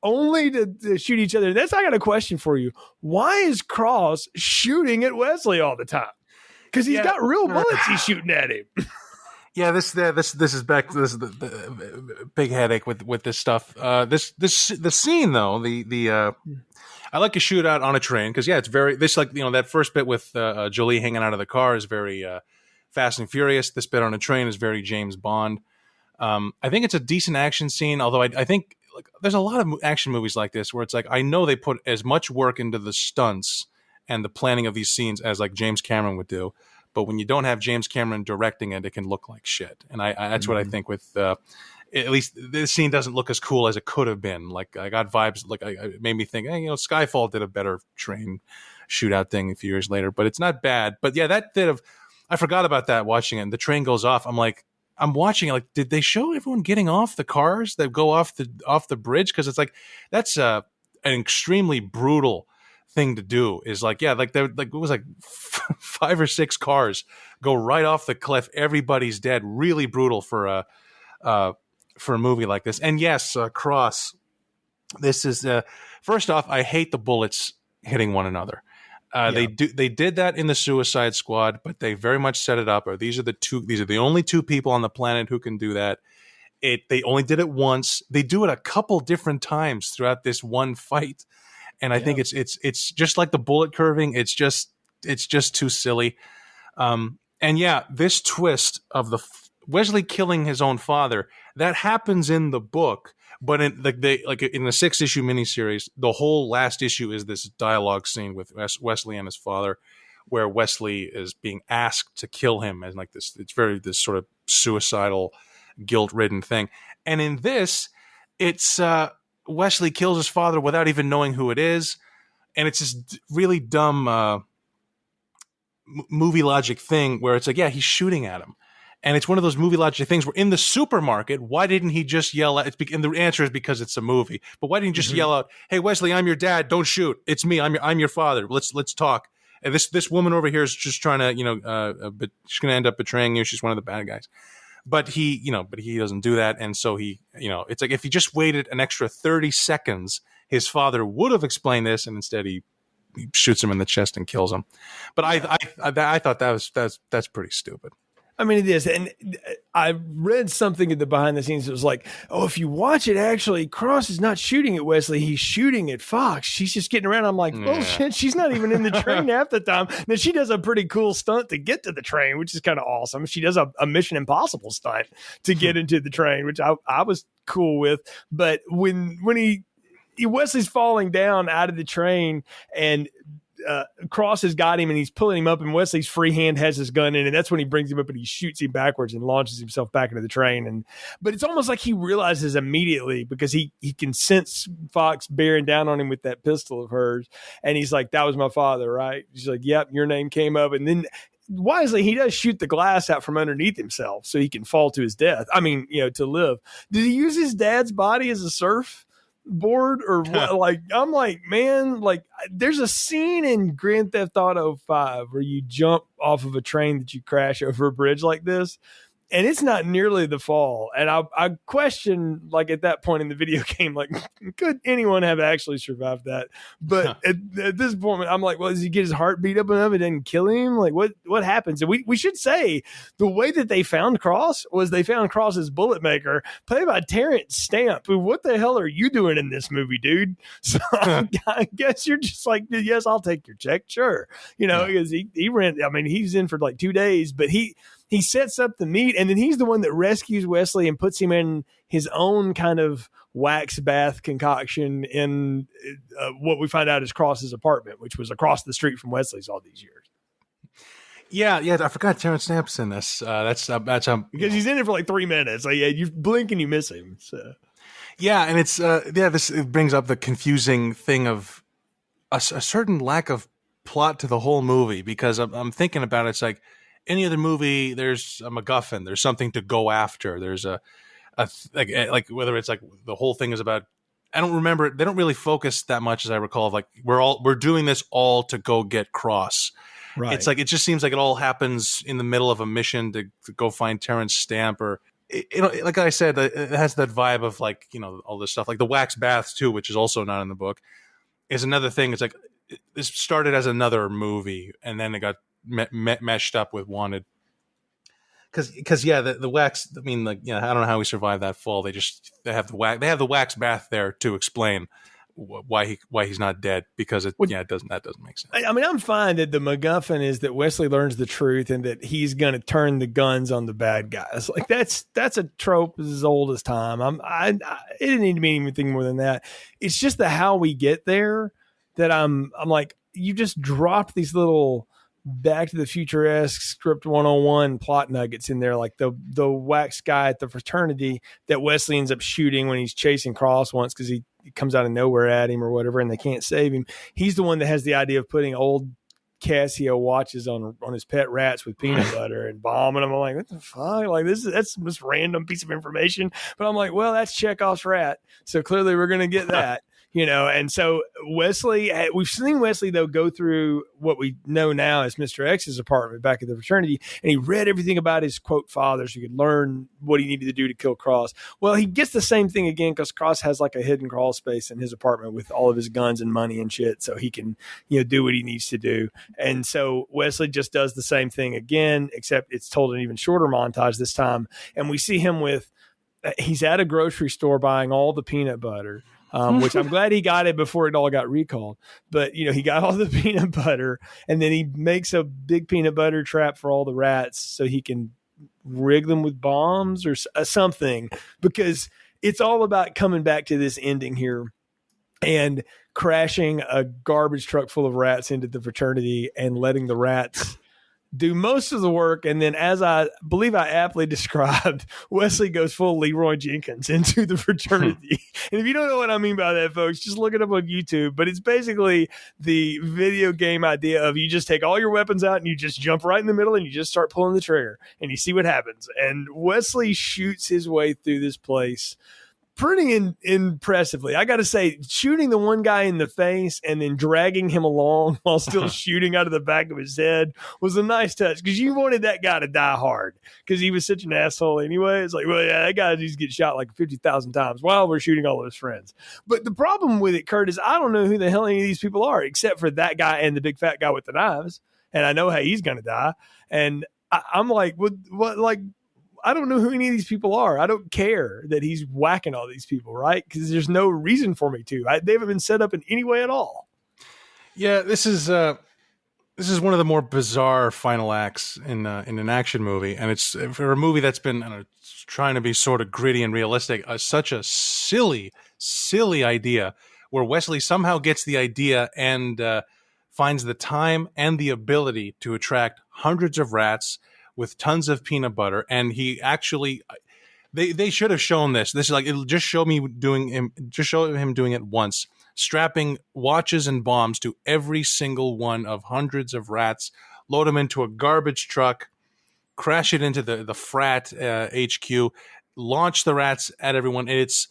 only to shoot each other. That's, I got a question for you. Why is Cross shooting at Wesley all the time? Because he's got real bullets he's shooting at him. Yeah, this is back. This is the big headache with this stuff. The scene though, I like a shootout on a train because it's very that first bit with Jolie hanging out of the car is very Fast and Furious. This bit on a train is very James Bond. I think it's a decent action scene, although I think there's a lot of action movies like this where it's like I know they put as much work into the stunts and the planning of these scenes as like James Cameron would do, but when you don't have James Cameron directing it, it can look like shit. And that's what I think with at least this scene doesn't look as cool as it could have been. Like, I got vibes, it made me think, Skyfall did a better train shootout thing a few years later, but it's not bad. But yeah, that bit of I forgot about that watching it. And the train goes off. I'm watching it. Like, did they show everyone getting off the cars that go off the bridge? Because it's like that's an extremely brutal thing to do. Is it was 5 or 6 cars go right off the cliff. Everybody's dead. Really brutal for a movie like this. And yes, Cross. This is first off, I hate the bullets hitting one another. They did that in the Suicide Squad, but they very much set it up. Or these are the only 2 people on the planet who can do that. They only did it once. They do it a couple different times throughout this one fight, and I think it's just like the bullet curving. It's just too silly. This twist of the Wesley killing his own father that happens in the book. But in the 6-issue miniseries, the whole last issue is this dialogue scene with Wesley and his father, where Wesley is being asked to kill him, and like this, it's very this sort of suicidal, guilt-ridden thing. And in this, it's Wesley kills his father without even knowing who it is, and it's this really dumb movie logic thing where it's like, he's shooting at him. And it's one of those movie logic things where in the supermarket, why didn't he just yell out? And the answer is because it's a movie. But why didn't he just yell out, "Hey, Wesley, I'm your dad. Don't shoot. It's me. I'm your father. Let's talk." And this woman over here is just trying to, but she's going to end up betraying you. She's one of the bad guys. But he doesn't do that. And so it's like if he just waited an extra 30 seconds, his father would have explained this, and instead he shoots him in the chest and kills him. But I thought that's pretty stupid. I mean, it is. And I read something at the behind the scenes that was like, oh, if you watch it, actually, Cross is not shooting at Wesley. He's shooting at Fox. She's just getting around. I'm like, oh, shit, she's not even in the train half the time. Now, she does a pretty cool stunt to get to the train, which is kind of awesome. She does a Mission Impossible stunt to get into the train, which I was cool with. But when Wesley's falling down out of the train and Cross has got him and he's pulling him up, and Wesley's free hand has his gun in, and that's when he brings him up and he shoots him backwards and launches himself back into the train. But it's almost like he realizes immediately, because he can sense Fox bearing down on him with that pistol of hers, and he's like, that was my father, right? He's like, yep, your name came up. And then wisely, he does shoot the glass out from underneath himself so he can fall to his death. I mean, to live. Did he use his dad's body as a surf board or what? Like, I'm like, man, like, there's a scene in Grand Theft Auto 5 where you jump off of a train that you crash over a bridge like this, and it's not nearly the fall. And I question, like, at that point in the video game, like, could anyone have actually survived that? But at this point, I'm like, well, does he get his heart beat up enough it didn't kill him? Like, what happens? And we should say the way that they found Cross was they found Cross's bullet maker, played by Terrence Stamp. Who, what the hell are you doing in this movie, dude? So I guess you're just like, yes, I'll take your check, sure. Because he ran. I mean, he's in for like 2 days, but he sets up the meat, and then he's the one that rescues Wesley and puts him in his own kind of wax bath concoction in what we find out is Cross's apartment, which was across the street from Wesley's all these years. Yeah. I forgot Terrence Stamp's in this. That's because he's in it for like 3 minutes. Like, yeah, you blink and you miss him. So. Yeah, and it's it brings up the confusing thing of a certain lack of plot to the whole movie, because I'm thinking about it. It's like any other movie, there's a MacGuffin, there's something to go after. There's like whether it's like the whole thing is about, I don't remember. They don't really focus that much, as I recall, of like we're doing this all to go get Cross. Right. It's like, it just seems like it all happens in the middle of a mission to go find Terrence Stamp, or like I said, it has that vibe of like, all this stuff, like the wax baths too, which is also not in the book, is another thing. It's like this started as another movie, and then it got meshed up with Wanted, because the wax, I mean, like, I don't know how he survived that fall. They have the wax bath there to explain why he's not dead, because that doesn't make sense. I mean, I'm fine that the MacGuffin is that Wesley learns the truth and that he's going to turn the guns on the bad guys. Like, that's a trope as old as time. It didn't need to mean anything more than that. It's just the how we get there that I'm like, you just dropped these little Back to the Future-esque script 101 plot nuggets in there, like the wax guy at the fraternity that Wesley ends up shooting when he's chasing Cross once, because he comes out of nowhere at him or whatever, and they can't save him. He's the one that has the idea of putting old Casio watches on his pet rats with peanut butter and bombing them. I'm like, what the fuck? Like, that's this random piece of information. But I'm like, well, that's Chekhov's rat, so clearly we're going to get that. And so Wesley, we've seen Wesley, though, go through what we know now as Mr. X's apartment back at the fraternity, and he read everything about his, quote, father, so he could learn what he needed to do to kill Cross. Well, he gets the same thing again, because Cross has like a hidden crawl space in his apartment with all of his guns and money and shit, so he can, do what he needs to do. And so Wesley just does the same thing again, except it's told an even shorter montage this time, and we see him he's at a grocery store buying all the peanut butter. Which I'm glad he got it before it all got recalled. But, he got all the peanut butter, and then he makes a big peanut butter trap for all the rats so he can rig them with bombs or something, because it's all about coming back to this ending here and crashing a garbage truck full of rats into the fraternity and letting the rats do most of the work. And then, as I believe I aptly described, Wesley goes full Leroy Jenkins into the fraternity. And if you don't know what I mean by that, folks, just look it up on YouTube. But it's basically the video game idea of you just take all your weapons out and you just jump right in the middle and you just start pulling the trigger and you see what happens. And Wesley shoots his way through this place pretty impressively. I got to say, shooting the one guy in the face and then dragging him along while still shooting out of the back of his head was a nice touch, because you wanted that guy to die hard, because he was such an asshole anyway. It's like, well, yeah, that guy needs to get shot like 50,000 times while we're shooting all of his friends. But the problem with it, Kurt, is I don't know who the hell any of these people are, except for that guy and the big fat guy with the knives. And I know how he's going to die. And I'm like, what, like, I don't know who any of these people are. I don't care that he's whacking all these people, right? Because there's no reason for me to. They haven't been set up in any way at all. Yeah, this is one of the more bizarre final acts in an action movie, and it's for a movie that's been trying to be sort of gritty and realistic. Such a silly idea where Wesley somehow gets the idea and finds the time and the ability to attract hundreds of rats with tons of peanut butter, and he actually. They should have shown this. This is like it'll just show him doing it once, strapping watches and bombs to every single one of hundreds of rats, load them into a garbage truck, crash it into the frat HQ, launch the rats at everyone. And it's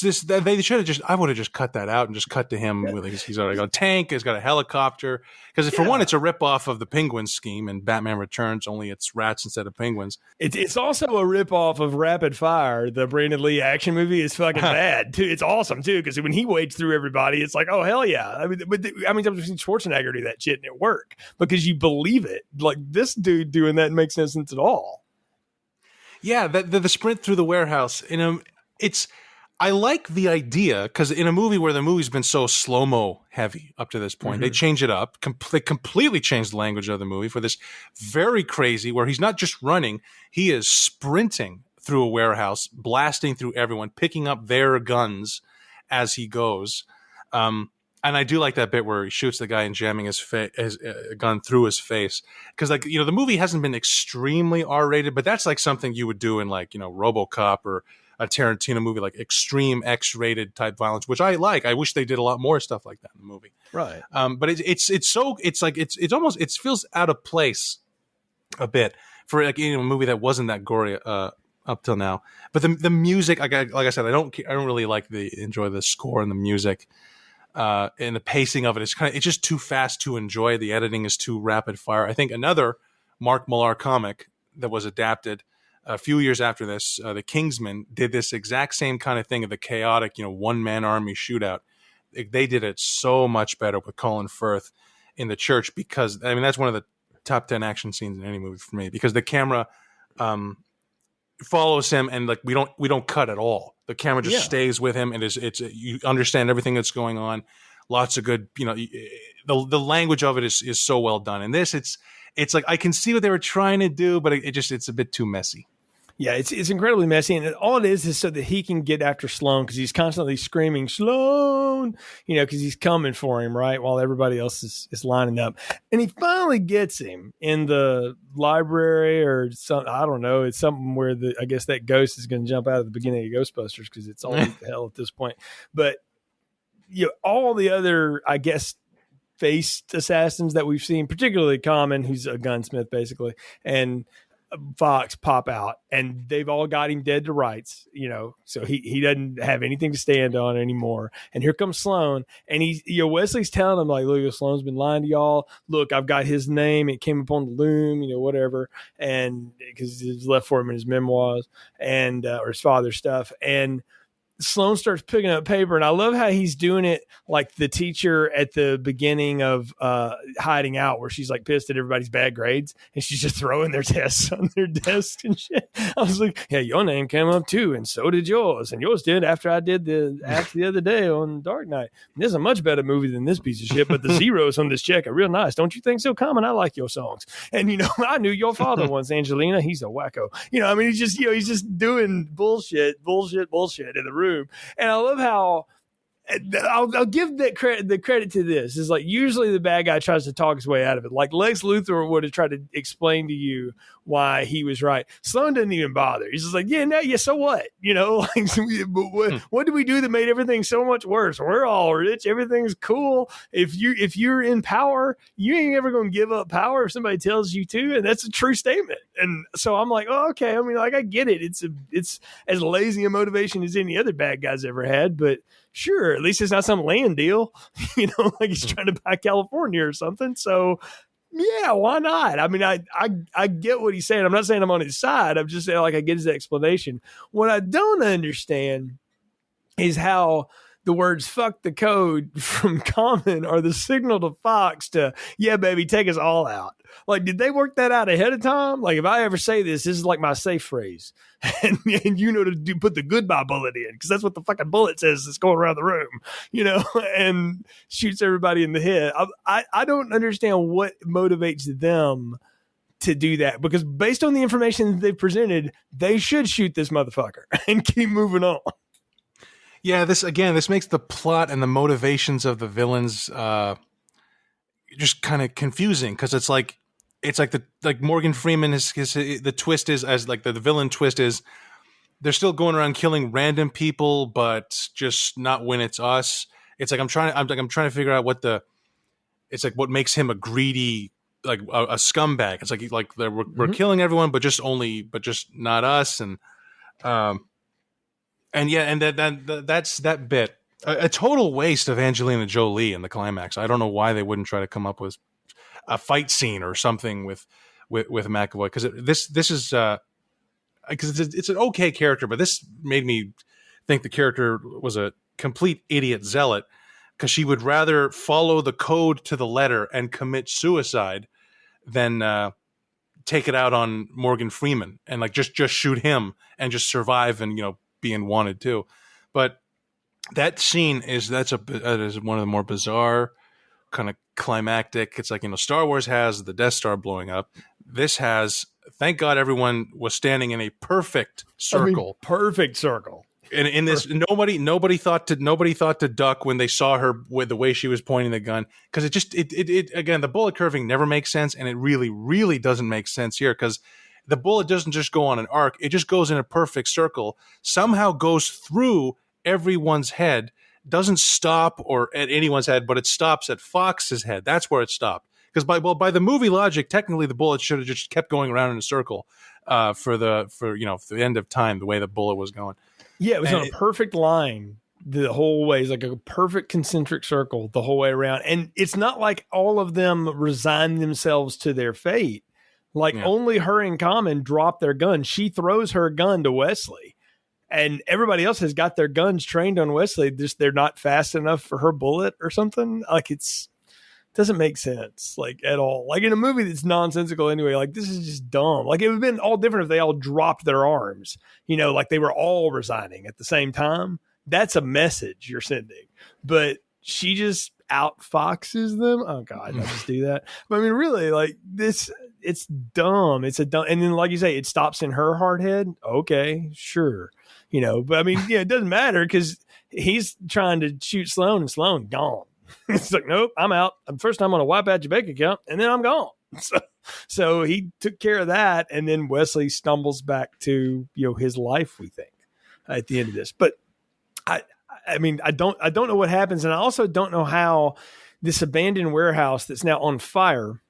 this. They should have just. I would have just cut that out and just cut to him. With he's already got a tank. He's got a helicopter. Because for one, it's a ripoff of the Penguin scheme in Batman Returns. Only it's rats instead of penguins. It's also a ripoff of Rapid Fire, the Brandon Lee action movie. Is fucking bad too. It's awesome too because when he wades through everybody, it's like, oh hell yeah. I mean, I've seen Schwarzenegger do that shit and it worked because you believe it. Like this dude doing that makes no sense at all. Yeah, the sprint through the warehouse. I like the idea because in a movie where the movie's been so slow-mo heavy up to this point, they change it up. They completely change the language of the movie for this very crazy where he's not just running, he is sprinting through a warehouse, blasting through everyone, picking up their guns as he goes. And I do like that bit where he shoots the guy and jamming his gun through his face. Because, like, you know, the movie hasn't been extremely R-rated, but that's like something you would do in, like, you know, RoboCop or a Tarantino movie, like extreme X-rated type violence, which I like. I wish they did a lot more stuff like that in the movie. Right. But it feels out of place a bit for like a movie that wasn't that gory up till now. But the music, like I said, I don't really enjoy the score and the music. And the pacing of it is it's just too fast to enjoy. The editing is too rapid fire. I think another Mark Millar comic that was adapted a few years after this, the Kingsman, did this exact same kind of thing of the chaotic, one-man army shootout. They did it so much better with Colin Firth in the church because, I mean, that's one of the top 10 action scenes in any movie for me because the camera follows him and like we don't cut at all. The camera just stays with him and you understand everything that's going on. Lots of good, the language of it is so well done. And this, it's like I can see what they were trying to do, but it's a bit too messy. Yeah, it's incredibly messy, and all it is so that he can get after Sloane because he's constantly screaming Sloane, because he's coming for him, right, while everybody else is lining up, and he finally gets him in the library or something. I don't know. It's something where I guess that ghost is going to jump out at the beginning of Ghostbusters because it's all hell at this point. But all the other, I guess, faced assassins that we've seen, particularly Common, who's a gunsmith basically, and Fox pop out, and they've all got him dead to rights, so he doesn't have anything to stand on anymore. And here comes Sloane, and Wesley's telling him like, look, Sloane's been lying to y'all. Look, I've got his name. It came up on the loom, whatever. And because it's left for him in his memoirs and, or his father's stuff. And Sloane starts picking up paper, and I love how he's doing it like the teacher at the beginning of Hiding Out, where she's like pissed at everybody's bad grades, and she's just throwing their tests on their desk and shit. I was like, yeah, your name came up too, and so did yours, and yours did after I did the act the other day on Dark Knight. And this is a much better movie than this piece of shit, but the zeros on this check are real nice. Don't you think so, Common? I like your songs. And, I knew your father once, Angelina. He's a wacko. He's just, he's just doing bullshit in the room. And I love how I'll give the credit to this is like usually the bad guy tries to talk his way out of it. Like Lex Luthor would have tried to explain to you why he was right. Sloane didn't even bother. He's just like, so what? What did we do that made everything so much worse? We're all rich. Everything's cool. If you're in power, you ain't ever going to give up power if somebody tells you to. And that's a true statement. And so I'm like, oh, okay. I mean, like I get it. It's as lazy a motivation as any other bad guy's ever had, but sure, at least it's not some land deal, like he's trying to buy California or something. So yeah, why not? I mean, I get what he's saying. I'm not saying I'm on his side. I'm just saying like I get his explanation. What I don't understand is how the words "fuck the code" from Common are the signal to Fox to, yeah, baby, take us all out. Like, did they work that out ahead of time? Like, if I ever say this is like my safe phrase. And you know to put the goodbye bullet in, because that's what the fucking bullet says that's going around the room, you know, and shoots everybody in the head. I don't understand what motivates them to do that, because based on the information they've presented, they should shoot this motherfucker and keep moving on. Yeah, this makes the plot and the motivations of the villains just kind of confusing, because it's like Morgan Freeman is the twist is, as like the villain twist is, they're still going around killing random people, but just not when it's us. It's like I'm trying to figure out what makes him a greedy, like a scumbag. It's like we're killing everyone, but just not us. And that's that bit. A total waste of Angelina Jolie in the climax. I don't know why they wouldn't try to come up with a fight scene or something with McAvoy, because this is because it's an okay character, but this made me think the character was a complete idiot zealot, because she would rather follow the code to the letter and commit suicide than take it out on Morgan Freeman and like just shoot him and just survive and, you know, being wanted too. But that scene is one of the more bizarre, kind of climactic. It's like, you know, Star Wars has the Death Star blowing up. This has, thank God everyone was standing in a perfect circle. Perfect circle. And in this, nobody thought to duck when they saw her with the way she was pointing the gun, because it again, the bullet curving never makes sense, and it really, really doesn't make sense here, because the bullet doesn't just go on an arc; it just goes in a perfect circle, somehow goes through everyone's head, doesn't stop or at anyone's head, but it stops at Fox's head. That's where it stopped. Because by the movie logic, technically the bullet should have just kept going around in a circle for the end of time, the way the bullet was going. Yeah, it was on a perfect line the whole way. It's like a perfect concentric circle the whole way around. And it's not like all of them resign themselves to their fate. Like only her and Common drop their gun. She throws her gun to Wesley. And everybody else has got their guns trained on Wesley. Just they're not fast enough for her bullet or something. Like doesn't make sense, like at all. Like in a movie that's nonsensical anyway, like this is just dumb. Like it would have been all different if they all dropped their arms, you know, like they were all resigning at the same time. That's a message you're sending. But she just outfoxes them. Oh God, I just do that. But I mean, really, like this, it's dumb. It's a dumb, and then like you say, it stops in her hard head. Okay, sure. You know, but I mean, yeah, it doesn't matter because he's trying to shoot Sloane and Sloane gone. It's like, nope, I'm out. First, I'm going to wipe out your bank account, and then I'm gone. So he took care of that, and then Wesley stumbles back to, you know, his life, we think, at the end of this. But I mean, I don't know what happens, and I also don't know how this abandoned warehouse that's now on fire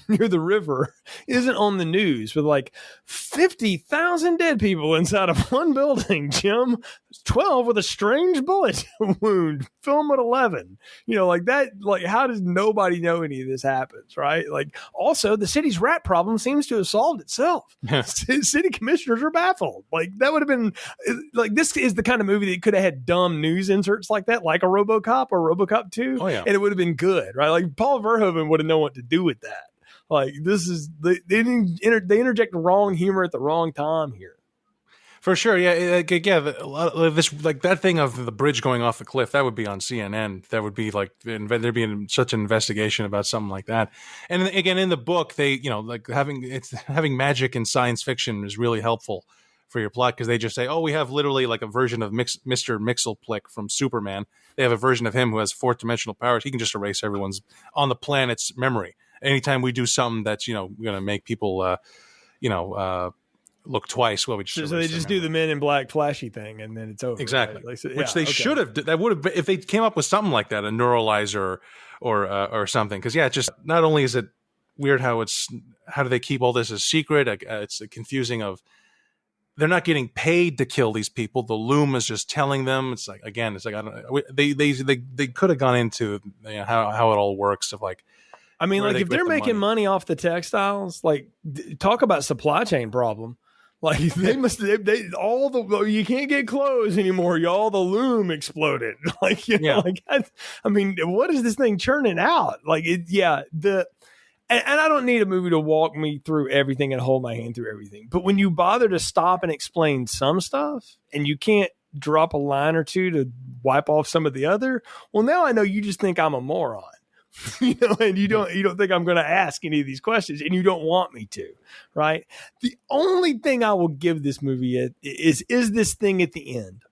near the river isn't on the news with like 50,000 dead people inside of one building, Jim. 12 with a strange bullet wound, film at 11. You know, like that, like how does nobody know any of this happens, right? Like also the city's rat problem seems to have solved itself. City commissioners are baffled. Like that would have been like, this is the kind of movie that could have had dumb news inserts like that, like a RoboCop or RoboCop 2. Oh, yeah. And it would have been good, right? Like Paul Verhoeven would have known what to do with that. Like this is they interject wrong humor at the wrong time here. For sure, yeah. A lot of this, like that thing of the bridge going off the cliff, that would be on CNN. That would be like there'd be such an investigation about something like that. And again, in the book, they, you know, like having magic in science fiction is really helpful for your plot, because they just say, oh, we have literally like a version of Mr. Mxyzptlk from Superman. They have a version of him who has fourth dimensional powers. He can just erase everyone's on the planet's memory. Anytime we do something that's, you know, going to make people, look twice, well, we just so they just do the Men in Black flashy thing, and then it's over. Exactly, right? Like, so, which they should have. That would have, if they came up with something like that, a neuralizer or something. Because it's just not only is it weird how do they keep all this a secret? It's confusing. They're not getting paid to kill these people. The Loom is just telling them. It's like, again, it's like, I don't know. They could have gone into, you know, how it all works of like. I mean, like if they're making money off the textiles, like talk about supply chain problem. Like they must, they all the, you can't get clothes anymore. Y'all, the loom exploded. Like, you know, like, I mean, what is this thing churning out? Like and I don't need a movie to walk me through everything and hold my hand through everything. But when you bother to stop and explain some stuff and you can't drop a line or two to wipe off some of the other, well, now I know you just think I'm a moron. You know, and you don't think I'm going to ask any of these questions, and you don't want me to, right? The only thing I will give this movie is this thing at the end.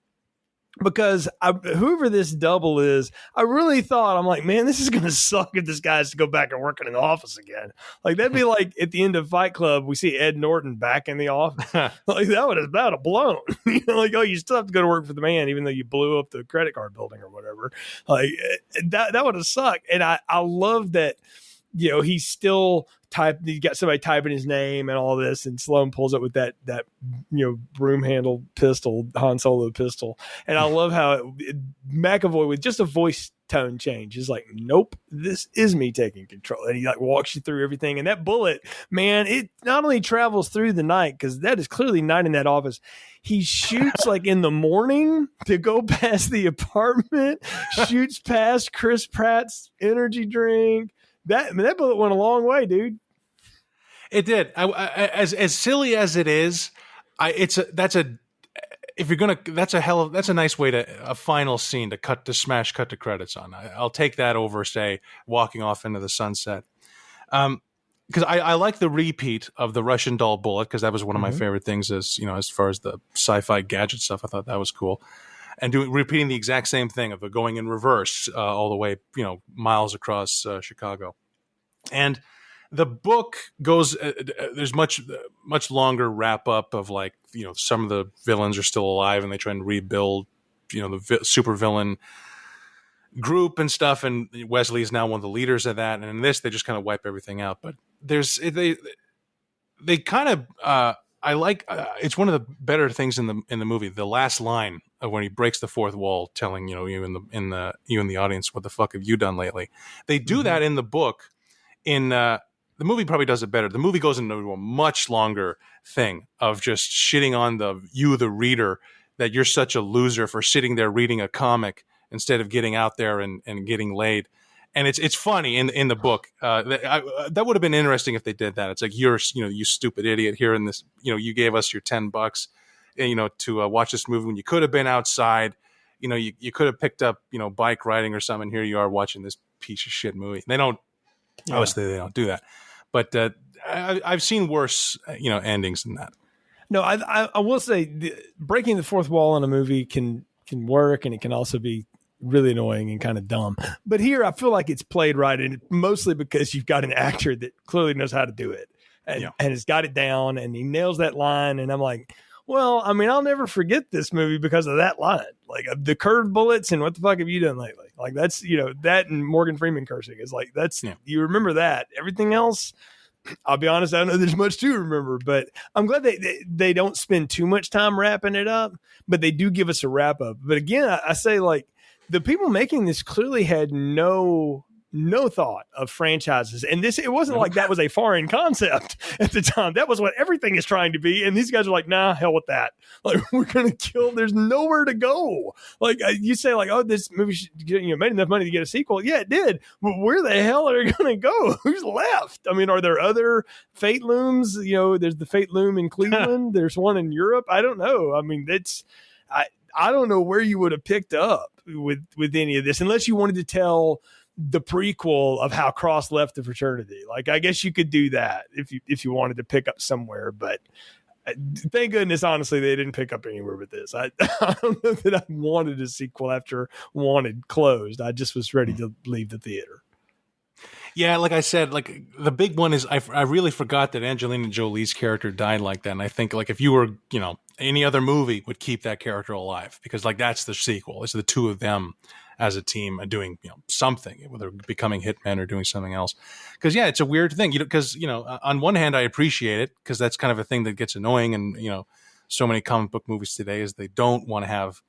Because whoever this double is, I really thought, I'm like, man, this is going to suck if this guy has to go back and work in an office again. Like, that'd be like at the end of Fight Club, we see Ed Norton back in the office. Like, that would have about blown. You know, like, oh, you still have to go to work for the man, even though you blew up the credit card building or whatever. Like, that would have sucked. And I love that, you know, he's still you got somebody typing his name and all this, and Sloan pulls up with that you know, broom handled pistol, Han Solo pistol. And I love how McAvoy, with just a voice tone change, is like, nope, this is me taking control. And he like walks you through everything. And that bullet, man, it not only travels through the night, because that is clearly night in that office. He shoots like in the morning to go past the apartment, shoots past Chris Pratt's energy drink. That bullet went a long way, dude. It did. As silly as it is, that's a nice way to a final scene to cut the credits on. I'll take that over, say, walking off into the sunset. Because I like the repeat of the Russian doll bullet, because that was one of my favorite things, as you know, as far as the sci-fi gadget stuff. I thought that was cool. And repeating the exact same thing of going in reverse all the way, you know, miles across Chicago. And the book goes, there's much longer wrap up of, like, you know, some of the villains are still alive and they try and rebuild, you know, the super villain group and stuff. And Wesley is now one of the leaders of that. And in this, they just kind of wipe everything out. But they kind of, I like it's one of the better things in the movie. The last line of when he breaks the fourth wall, telling, you know, you in the audience, what the fuck have you done lately? They do that in the book. In the movie probably does it better. The movie goes into a much longer thing of just shitting on the reader, that you're such a loser for sitting there reading a comic instead of getting out there and getting laid. And it's funny in the book. That would have been interesting if they did that. It's like, you stupid idiot, here in this, you know, you gave us your $10, you know, to watch this movie when you could have been outside. You know, you could have picked up, you know, bike riding or something. Here you are watching this piece of shit movie. They don't, obviously they don't do that. But I've seen worse, you know, endings than that. No, I will say breaking the fourth wall in a movie can work, and it can also be really annoying and kind of dumb. But here I feel like it's played right, and mostly because you've got an actor that clearly knows how to do it and has got it down, and he nails that line. And I'm like, well, I mean, I'll never forget this movie because of that line, like the curved bullets and what the fuck have you done lately? Like, that's, you know, that and Morgan Freeman cursing is like, that's, you remember that. Everything else, I'll be honest, I don't know there's much to remember, but I'm glad they don't spend too much time wrapping it up, but they do give us a wrap up. But again, I say, like, the people making this clearly had no thought of franchises. And it wasn't like that was a foreign concept at the time. That was what everything is trying to be. And these guys are like, nah, hell with that. Like, we're going to kill. There's nowhere to go. Like, you say, like, oh, this movie made enough money to get a sequel. Yeah, it did. But where the hell are they going to go? Who's left? I mean, are there other Fate looms? You know, there's the Fate loom in Cleveland. There's one in Europe. I don't know. I mean, I don't know where you would have picked up with any of this, unless you wanted to tell the prequel of how Cross left the fraternity. Like, I guess you could do that if you wanted to pick up somewhere, but thank goodness, honestly, they didn't pick up anywhere with this. I don't know that I wanted a sequel after Wanted closed. I just was ready to leave the theater. Yeah, like I said, like, the big one is I really forgot that Angelina Jolie's character died like that. And I think, like, if you were, you know, any other movie would keep that character alive, because, like, that's the sequel. It's the two of them as a team doing, you know, something, whether becoming hitmen or doing something else. Because, yeah, it's a weird thing, you know, because, you know, on one hand, I appreciate it, because that's kind of a thing that gets annoying. And, you know, so many comic book movies today is they don't want to have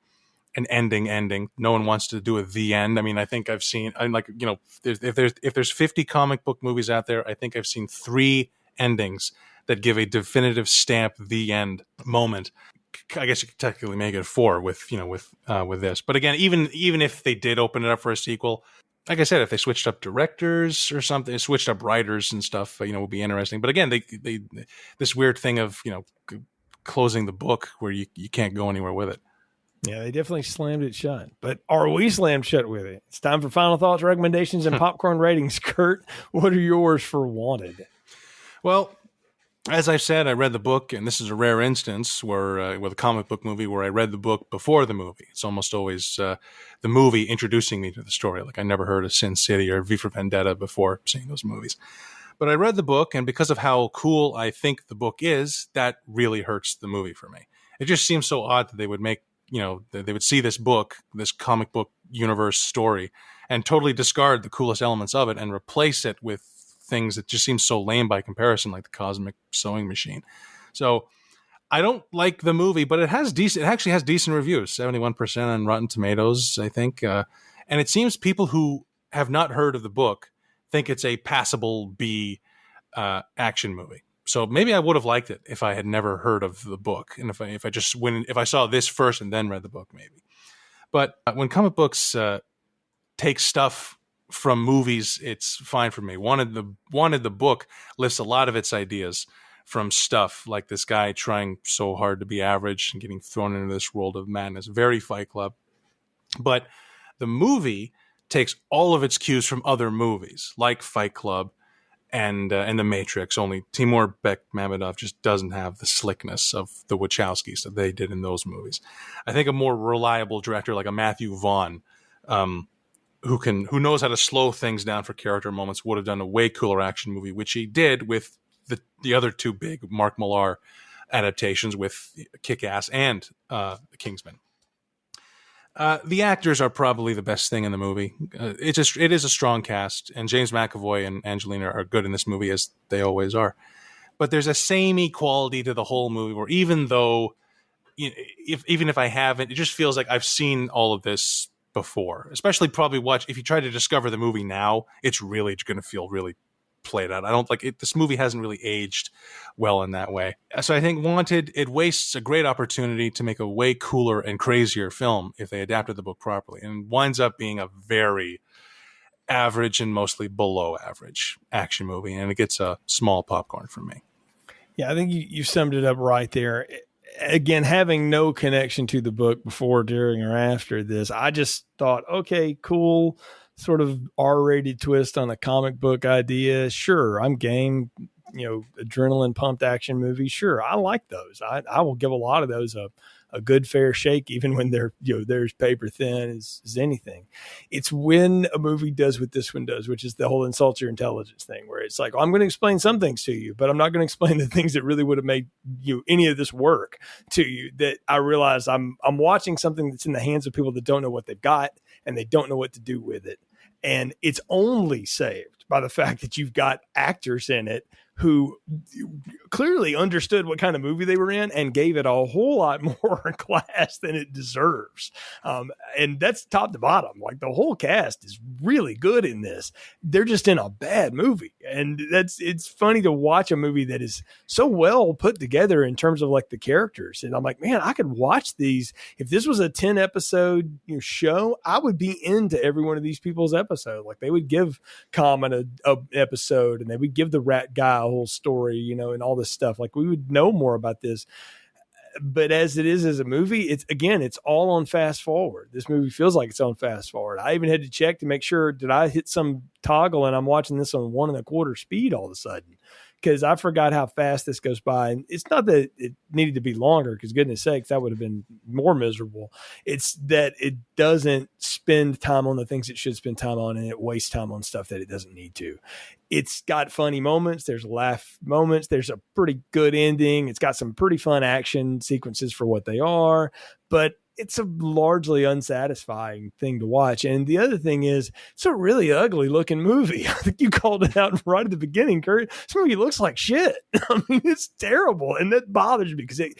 an ending. No one wants to do a the end. I mean, I think I've seen, I'm like, you know, if there's 50 comic book movies out there, I think I've seen 3 endings that give a definitive stamp, the end moment. I guess you could technically make it 4 with this. But again, even if they did open it up for a sequel, like I said, if they switched up directors or something, switched up writers and stuff, would be interesting. But again, they this weird thing of closing the book where you can't go anywhere with it. Yeah, they definitely slammed it shut. But are we slammed shut with it? It's time for final thoughts, recommendations, and popcorn ratings. Kurt, what are yours for Wanted? Well, as I've said, I read the book, and this is a rare instance where with a comic book movie where I read the book before the movie. It's almost always the movie introducing me to the story. Like I never heard of Sin City or V for Vendetta before seeing those movies. But I read the book, and because of how cool I think the book is, that really hurts the movie for me. It just seems so odd that they would make, they would see this book, this comic book universe story, and totally discard the coolest elements of it and replace it with things that just seem so lame by comparison, like the Cosmic Sewing Machine. So I don't like the movie, but it actually has decent reviews, 71% on Rotten Tomatoes, I think. And it seems people who have not heard of the book think it's a passable B action movie. So maybe I would have liked it if I had never heard of the book, and if I saw this first and then read the book, maybe. But when comic books take stuff from movies, it's fine for me. Wanted the book lifts a lot of its ideas from stuff like this guy trying so hard to be average and getting thrown into this world of madness. Very Fight Club. But the movie takes all of its cues from other movies like Fight Club and The Matrix. Only Timur Bekmambetov just doesn't have the slickness of the Wachowskis that they did in those movies. I think a more reliable director like a Matthew Vaughn, who knows how to slow things down for character moments, would have done a way cooler action movie, which he did with the other two big Mark Millar adaptations with Kick-Ass and Kingsman. The actors are probably the best thing in the movie. It is a strong cast, and James McAvoy and Angelina are good in this movie, as they always are. But there's a samey quality to the whole movie where even if I haven't, it just feels like I've seen all of this before. Especially probably if you try to discover the movie now, it's really going to feel really played out. I don't like it. This movie hasn't really aged well in that way. So I think Wanted, it wastes a great opportunity to make a way cooler and crazier film if they adapted the book properly, and winds up being a very average and mostly below average action movie, and it gets a small popcorn from me. Yeah, I think you summed it up right there. Again, having no connection to the book before, during, or after this, I just thought, okay, cool, sort of R-rated twist on a comic book idea. Sure, I'm game. Adrenaline pumped action movies. Sure, I like those. I will give a lot of those a good fair shake, even when they're as paper thin as anything. It's when a movie does what this one does, which is the whole insult your intelligence thing, where it's like, I'm going to explain some things to you, but I'm not going to explain the things that really would have made any of this work to you. That I realize I'm watching something that's in the hands of people that don't know what they've got and they don't know what to do with it. And it's only saved by the fact that you've got actors in it who clearly understood what kind of movie they were in and gave it a whole lot more class than it deserves. And that's top to bottom. Like, the whole cast is really good in this. They're just in a bad movie. And it's funny to watch a movie that is so well put together in terms of like the characters. And I'm like, man, I could watch these. If this was a 10 episode show, I would be into every one of these people's episode. Like, they would give Common a episode, and they would give the rat guy a whole story, and all this stuff. Like, we would know more about this. But as it is as a movie, it's all on fast forward. This movie feels like it's on fast forward. I even had to check to make sure, did I hit some toggle and I'm watching this on 1 1/4 speed all of a sudden? Because I forgot how fast this goes by. And it's not that it needed to be longer, because goodness sakes, that would have been more miserable. It's that it doesn't spend time on the things it should spend time on, and it wastes time on stuff that it doesn't need to. It's got funny moments. There's laugh moments. There's a pretty good ending. It's got some pretty fun action sequences for what they are. But it's a largely unsatisfying thing to watch. And the other thing is, it's a really ugly looking movie. I think you called it out right at the beginning, Kurt. This movie looks like shit. I mean, it's terrible. And that bothers me because it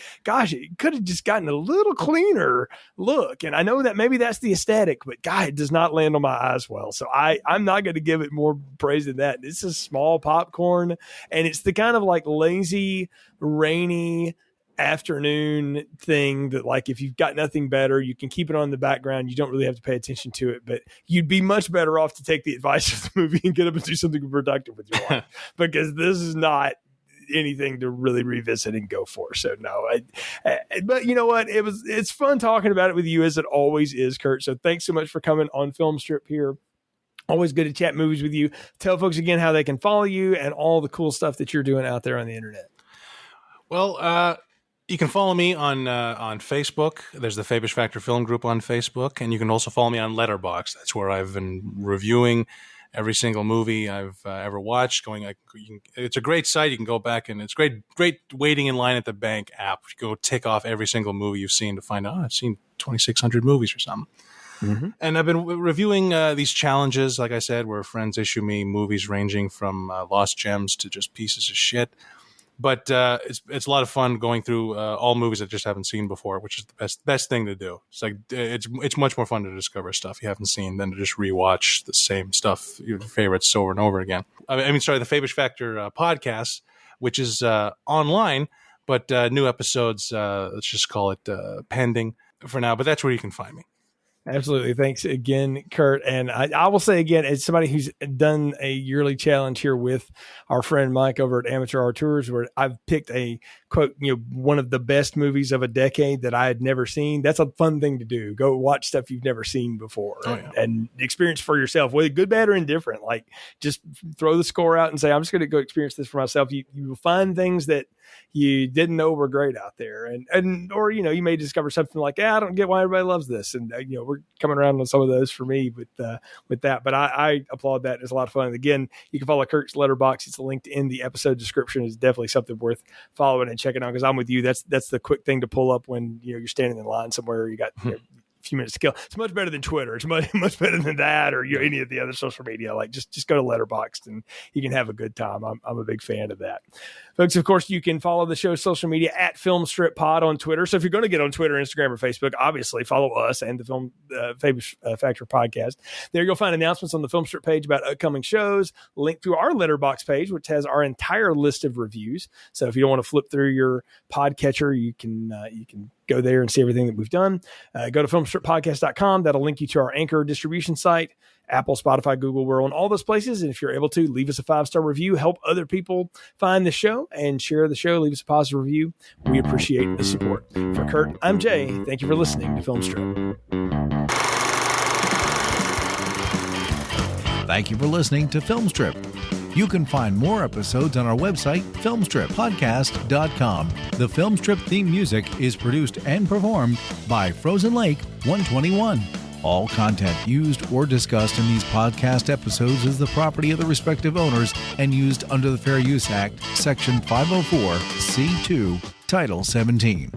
could have just gotten a little cleaner look. And I know that maybe that's the aesthetic, but God, it does not land on my eyes well. So I'm not going to give it more praise than that. This is small popcorn, and it's the kind of like lazy, rainy afternoon thing that, like, if you've got nothing better, you can keep it on in the background. You don't really have to pay attention to it, but you'd be much better off to take the advice of the movie and get up and do something productive with your life, because this is not anything to really revisit and go for. So no, but you know what? It's fun talking about it with you, as it always is, Kurt. So thanks so much for coming on Film Strip here. Always good to chat movies with you. Tell folks again how they can follow you and all the cool stuff that you're doing out there on the internet. Well, you can follow me on Facebook. There's the Fabish Factor Film Group on Facebook, and you can also follow me on Letterboxd. That's where I've been reviewing every single movie I've ever watched. It's a great site. You can go back, and it's great waiting in line at the bank app. You go tick off every single movie you've seen to find out, I've seen 2,600 movies or something. Mm-hmm. And I've been reviewing these challenges, like I said, where friends issue me movies ranging from lost gems to just pieces of shit. But it's a lot of fun going through all movies I just haven't seen before, which is the best thing to do. It's like it's much more fun to discover stuff you haven't seen than to just rewatch the same stuff, your favorites, over and over again. The Fabish Factor podcast, which is online, but new episodes, let's just call it pending for now. But that's where you can find me. Absolutely. Thanks again, Kurt. And I will say again, as somebody who's done a yearly challenge here with our friend Mike over at Amateur Art Tours, where I've picked a quote, one of the best movies of a decade that I had never seen. That's a fun thing to do. Go watch stuff you've never seen before and experience for yourself, whether good, bad, or indifferent. Like, just throw the score out and say, I'm just going to go experience this for myself. You will find things that you didn't know were great out there. Or you may discover something like, I don't get why everybody loves this. And, we're coming around on some of those for me with that. But I applaud that. It's a lot of fun. And again, you can follow Kurt's Letterboxd. It's linked in the episode description. It's definitely something worth following and checking out, because I'm with you. That's the quick thing to pull up when, you're standing in line somewhere. You got a few minutes to kill. It's much better than Twitter. It's much better than that, or any of the other social media. Like, just go to Letterboxd and you can have a good time. I'm a big fan of that. Folks, of course, you can follow the show's social media at Film Strip Pod on Twitter. So if you're going to get on Twitter, Instagram, or Facebook, obviously follow us and the Film Fabish Factor podcast. There you'll find announcements on the Film Strip page about upcoming shows, link to our Letterboxd page, which has our entire list of reviews. So if you don't want to flip through your podcatcher, you can go there and see everything that we've done. Go to filmstrippodcast.com. That'll link you to our Anchor distribution site. Apple, Spotify, Google, we're on all those places. And if you're able to, leave us a 5-star review, help other people find the show, and share the show. Leave us a positive review. We appreciate the support. For Kurt, I'm Jay. Thank you for listening to Film Strip. Thank you for listening to Film Strip. You can find more episodes on our website, filmstrippodcast.com. The Film Strip theme music is produced and performed by Frozen Lake 121. All content used or discussed in these podcast episodes is the property of the respective owners and used under the Fair Use Act, Section 504, C2, Title 17.